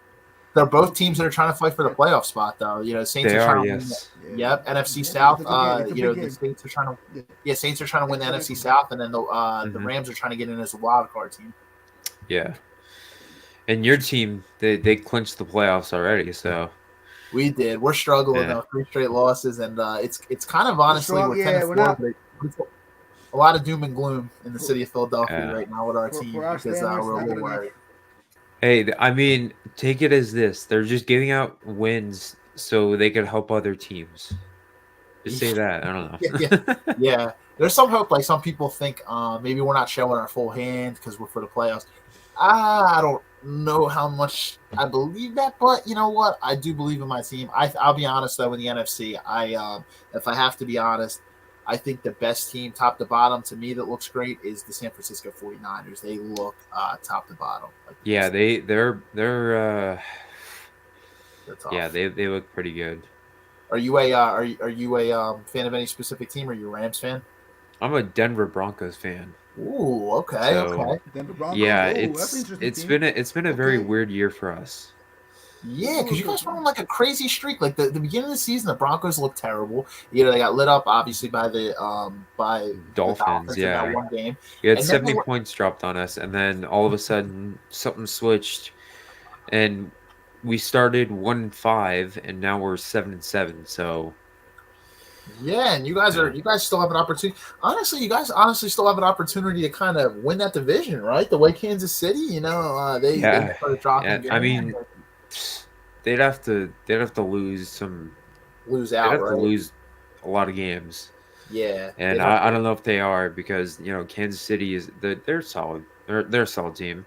They're we'll both teams that see. are trying to fight for the Yeah, playoff spot, though. Saints They are are, trying to win. yes. Yep, NFC it's South. a good game. It's a big The game. Saints are trying to. Yeah, Yeah, Saints are trying to win the it's a big NFC one. South, and then the Hmm. Rams are trying to get in as a wild card team. Yeah. And your team, they clinched the playoffs already, so We did. We're struggling yeah. though. 3 straight losses, and it's kind of We're honestly strong. we're 10 Yeah, and we're four, not but it's a lot of doom and gloom in the for city of Philadelphia Yeah. right now with our for team our because standards. we're a Not good little enough. worried. Hey, I mean, take it as this. They're just giving out wins so they could help other teams. Just say that. I Yeah, yeah, don't know. yeah. There's some hope. Like some people think, maybe we're not showing our full hand because we're for the playoffs. I don't know how much I believe that, but you know what? I do believe in my team. I'll be honest though, in the NFC, if I have to be honest, I think the best team, top to bottom, to me that looks great is the San Francisco 49ers. They look top to bottom like the Yeah, best. they're They're yeah, tough. they look pretty good. Are you a fan of any specific team? Or are you a Rams fan? I'm a Denver Broncos fan. Ooh, okay, So, okay. Denver Broncos. yeah, Oh, that's an interesting it's team. been a very Okay, weird year for us. Yeah, ooh, because you okay. guys went on like a crazy streak. Like the beginning of the season, the Broncos looked terrible. They got lit up obviously by the Dolphins, Dolphins in that yeah. one game, We had and then 70 points dropped on us, and then all of a sudden something switched, and we started 1-5, and now we're 7-7. So yeah, and yeah, you guys still have an opportunity. Honestly, you guys honestly still have an opportunity to kind of win that division, right? The way Kansas City, they yeah, started dropping yeah. I games, mean, they'd have to lose some. lose They'd out, have to right? lose a lot of games, Yeah, and they'd have I to. don't know if they are because Kansas City they're solid. They're a solid team.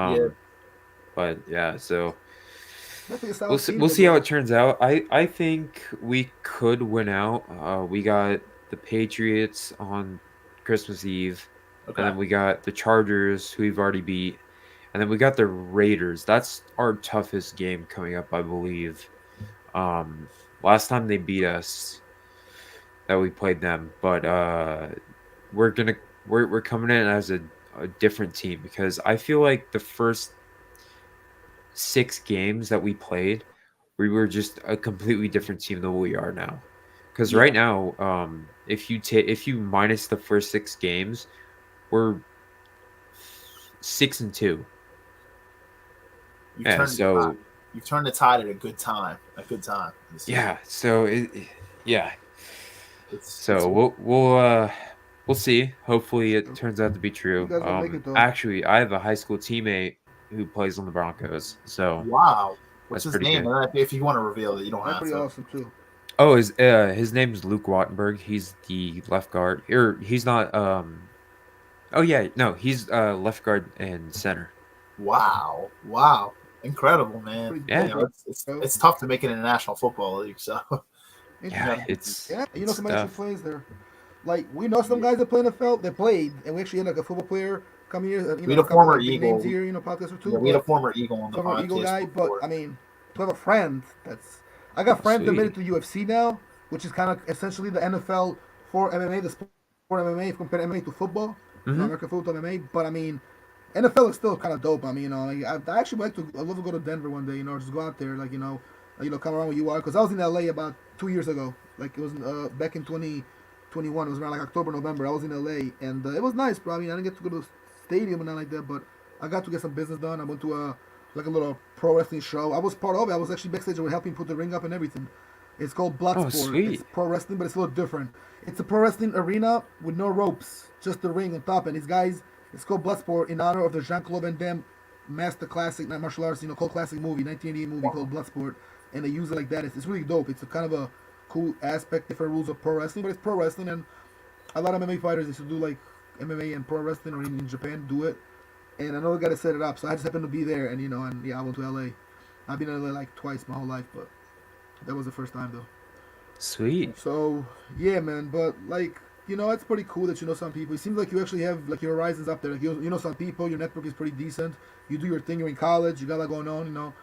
Yeah, Um, but yeah, so. Definitely a We'll solid see, team, we'll to see be how it honest. turns out. I think we could win out. We got the Patriots on Christmas Eve, and okay. then we got the Chargers, who we've already beat, and then we got the Raiders. That's our toughest game coming up, I believe. Um, Last time they beat us, that we played them, but we're gonna we're coming in as a different team because I feel like the first 6 games that we played, we were just a completely different team than what we are now. Because right Yeah, now, if you minus the first 6 games, we're 6-2. you've Yeah, turned the tide. so You've turned the tide at a good time. A good time in the season. yeah, so yeah, It's so we'll see. Hopefully, it Sure. turns out to be You true. guys will make it though. Actually, I have a high school teammate who plays on the Broncos, so Wow. What's that's his pretty name? good. And if you want to reveal it, you don't That's have pretty to. awesome too. Oh, his name is Luke Wattenberg. He's the left guard. Or he's not. Oh yeah, no, he's left guard and center. Wow. Wow. Incredible, That's man. pretty Yeah, dope, bro. It's tough to make it in the National Football League. So you yeah, Interesting. gotta, it's Yeah, it's somebody actually tough. plays there. Like we know some yeah. guys that play in the NFL. They played, and we actually had like a football player come here. We had A a couple former like big names Eagle. here. Podcaster too. We had a But former Eagle on the former Eagle podcast guy. But before. I mean, to have a friend that's I got Oh, friends that made it sweet. to UFC now, which is kind of essentially the NFL for MMA, the sport MMA, if you compare MMA to football, Hmm. American football to MMA. But I mean, NFL is still kind of dope. I mean, like, I actually would like to. I'd love to go to Denver one day. Just go out there, like come around where you are. Because I was in LA about 2 years ago. Like it was back in 2021. It was around like October, November. I was in LA, and it was nice, bro. I mean, I didn't get to go to the stadium and not like that, but I got to get some business done. I went to a like a little pro wrestling show. I was part of it. I was actually backstage with helping put the ring up and everything. It's called Oh, Bloodsport. It's sweet. pro wrestling, but it's a little different. It's a pro wrestling arena with no ropes, just the ring on top. And these guys, it's called Bloodsport in honor of the Jean-Claude Van Damme master classic, not martial arts, cult classic movie, 1988 movie called Bloodsport. And they use it like that. It's really dope. It's a kind of a cool aspect, different rules of pro wrestling, but it's pro wrestling. And a lot of MMA fighters used to do like MMA and pro wrestling, or in Japan do it. And I know the guy to set it up, so I just happened to be there. And and yeah, I went to LA. I've been in LA like twice my whole life, but that was the first time though. Sweet. So yeah, man. But like it's pretty cool that you know some people. It seems like you actually have like your horizons up there. Like you know some people. Your network is pretty decent. You do your thing. You're in college. You got a lot going on.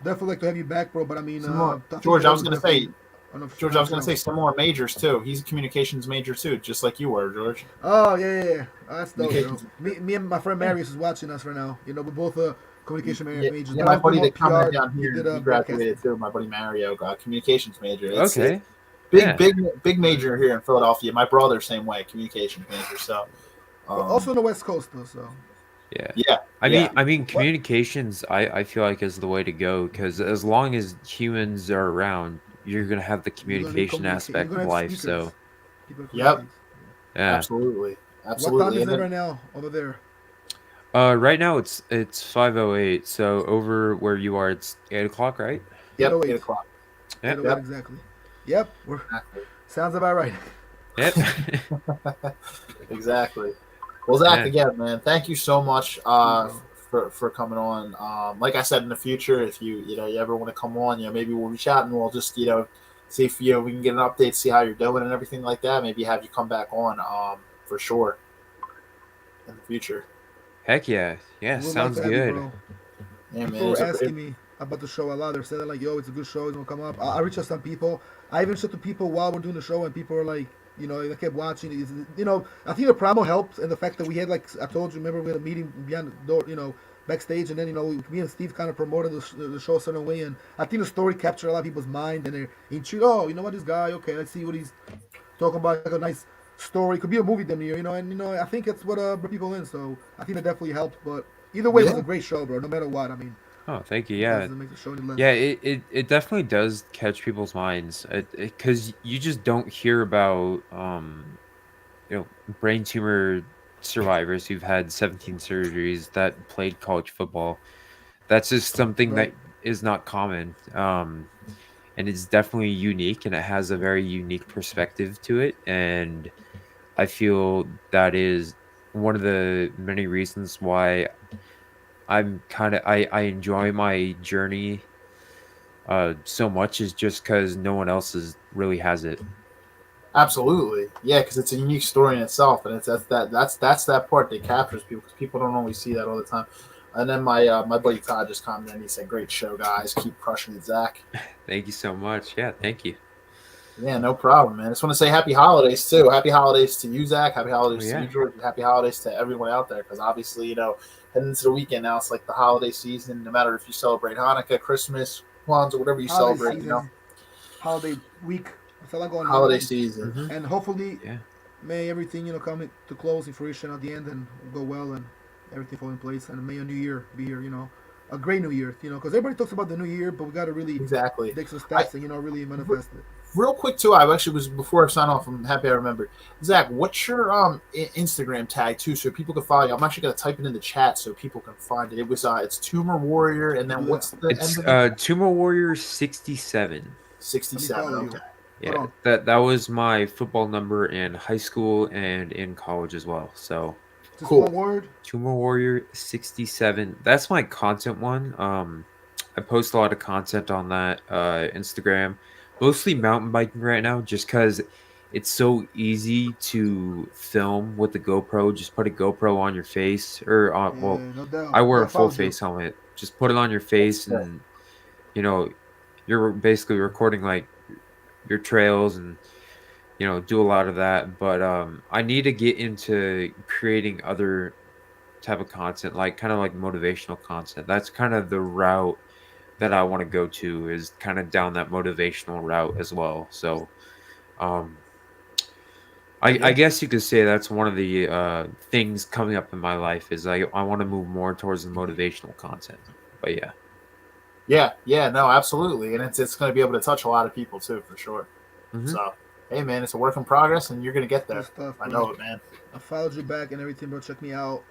Definitely like to have you back, bro. But I mean, George, I was gonna say, George, I was gonna say. say some more majors too. He's a communications major too, just like you were, George. Oh yeah. Oh, that's dope, bro. Me and my friend Marius is watching us right now. We're both communication majors. Yeah, my buddy that commented down He here, did he graduated too. My buddy Mario got communications major. It's Okay. big major here in Philadelphia. My brother, same way, communications major. So, also on the West Coast though. So. Yeah. I mean, communications. I feel like is the way to go because as long as humans are around, you're gonna have the communication aspect of life. So, yep, yeah, absolutely. What time is it right now over there? Right now it's 5:08. So over where you are, it's 8 o'clock, right? Yep, 8 o'clock. Yep. Exactly. Yep. Exactly. Sounds about right. Yep. Exactly. Well, Zach, again, man, thank you so much for coming on. Like I said, in the future, if you ever want to come on, maybe we'll reach out and we'll just see if we can get an update, see how you're doing and everything like that. Maybe have you come back on for sure in the future. Heck yeah, sounds good. Yeah, man. People were asking me about the show a lot. They're saying like, "Yo, it's a good show. It's gonna come up." I reached out to some people. I even said to people while we're doing the show, and people are like, they kept watching. I think the promo helped, and the fact that we had like I told you, remember we had a meeting beyond the door, backstage, and then me and Steve kind of promoted the show a certain way, and I think the story captured a lot of people's mind, and they're intrigued. Oh, you know what, this guy? Okay, let's see what he's talking about. Like a nice story. Could be a movie damn near, and I think that's what brought people in. So I think that definitely helped. But either way, it was a great show, bro. No matter what, I mean. Oh, thank you. Yeah, it definitely does catch people's minds because you just don't hear about brain tumor survivors who've had 17 surgeries that played college football. That's just something that is not common, and it's definitely unique, and it has a very unique perspective to it. And I feel that is one of the many reasons why I enjoy my journey so much is just because no one else really has it. Absolutely, yeah, because it's a unique story in itself, and that's that part that captures people because people don't always see that all the time. And then my buddy Todd just commented and he said, "Great show, guys. Keep crushing it, Zach." Thank you so much. Yeah, thank you. Yeah, no problem, man. I just want to say happy holidays too. Happy holidays to you, Zach. Happy holidays to you, George. And happy holidays to everyone out there because obviously, heading into the weekend now, it's like the holiday season. No matter if you celebrate Hanukkah, Christmas, Kwanzaa, whatever you celebrate, season, holiday week. It's a lot going on. Holiday season, and hopefully, may everything come to close in fruition at the end and go well and everything fall in place. And may a new year be here. A great new year. Because everybody talks about the new year, but we got to really take some steps and really manifest it. Real quick too, I actually was before I sign off. I'm happy I remembered. Zach, what's your Instagram tag too, so people can follow you? I'm actually gonna type it in the chat so people can find it. It was it's Tumor Warrior, and then what's the it's Tumor Warrior 67. 67. Okay. Yeah, that was my football number in high school and in college as well. So cool. Tumor Warrior 67. That's my content one. I post a lot of content on that Instagram. Mostly mountain biking right now, just because it's so easy to film with the GoPro. Just put a GoPro on your face, or I wear a full face helmet. Just put it on your face, and you're basically recording like your trails, and do a lot of that. But I need to get into creating other type of content, kind of like motivational content. That's kind of the route that I want to go to, is kind of down that motivational route as well. So I guess you could say that's one of the things coming up in my life is I want to move more towards the motivational content. But yeah. Yeah, no, absolutely, and it's going to be able to touch a lot of people too, for sure. Hmm. So, hey, man, it's a work in progress, and you're going to get Good there. stuff, I bro. know it, man. I followed you back and everything, bro. Check me out.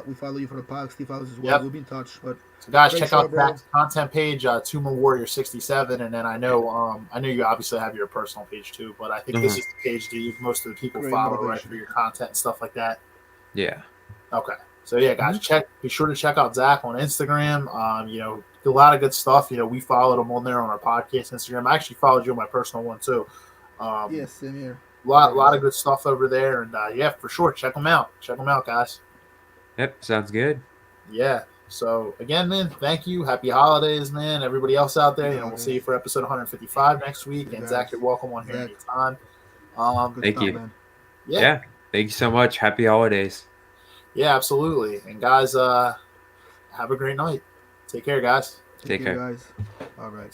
We follow you for the pod. Steve follows as well. Yep. We'll be in touch. But So, guys, great check show, out bro. Zach's content page, Tumor Warrior 67, and then I know you obviously have your personal page too, but I think this Uh-huh. is the page that most of the people Great follow, right, motivation. for your content and stuff like that. Yeah. Okay. So yeah, guys, be sure to check out Zach on Instagram. A lot of good stuff. We followed him on there on our podcast Instagram. I actually followed you on my personal one too. Yes, same here. Lot of good stuff over there, and yeah, for sure, check them out. Check them out, guys. Yep. Sounds good. Yeah. So again, man, thank you. Happy holidays, man. Everybody else out there, we'll see you for episode 155 next week. And Zach, you're welcome on here anytime. Good Thank stuff, you. man. Yeah. Thank you so much. Happy holidays. Yeah, absolutely. And guys, have a great night. Take care, guys. Take care. guys. All right.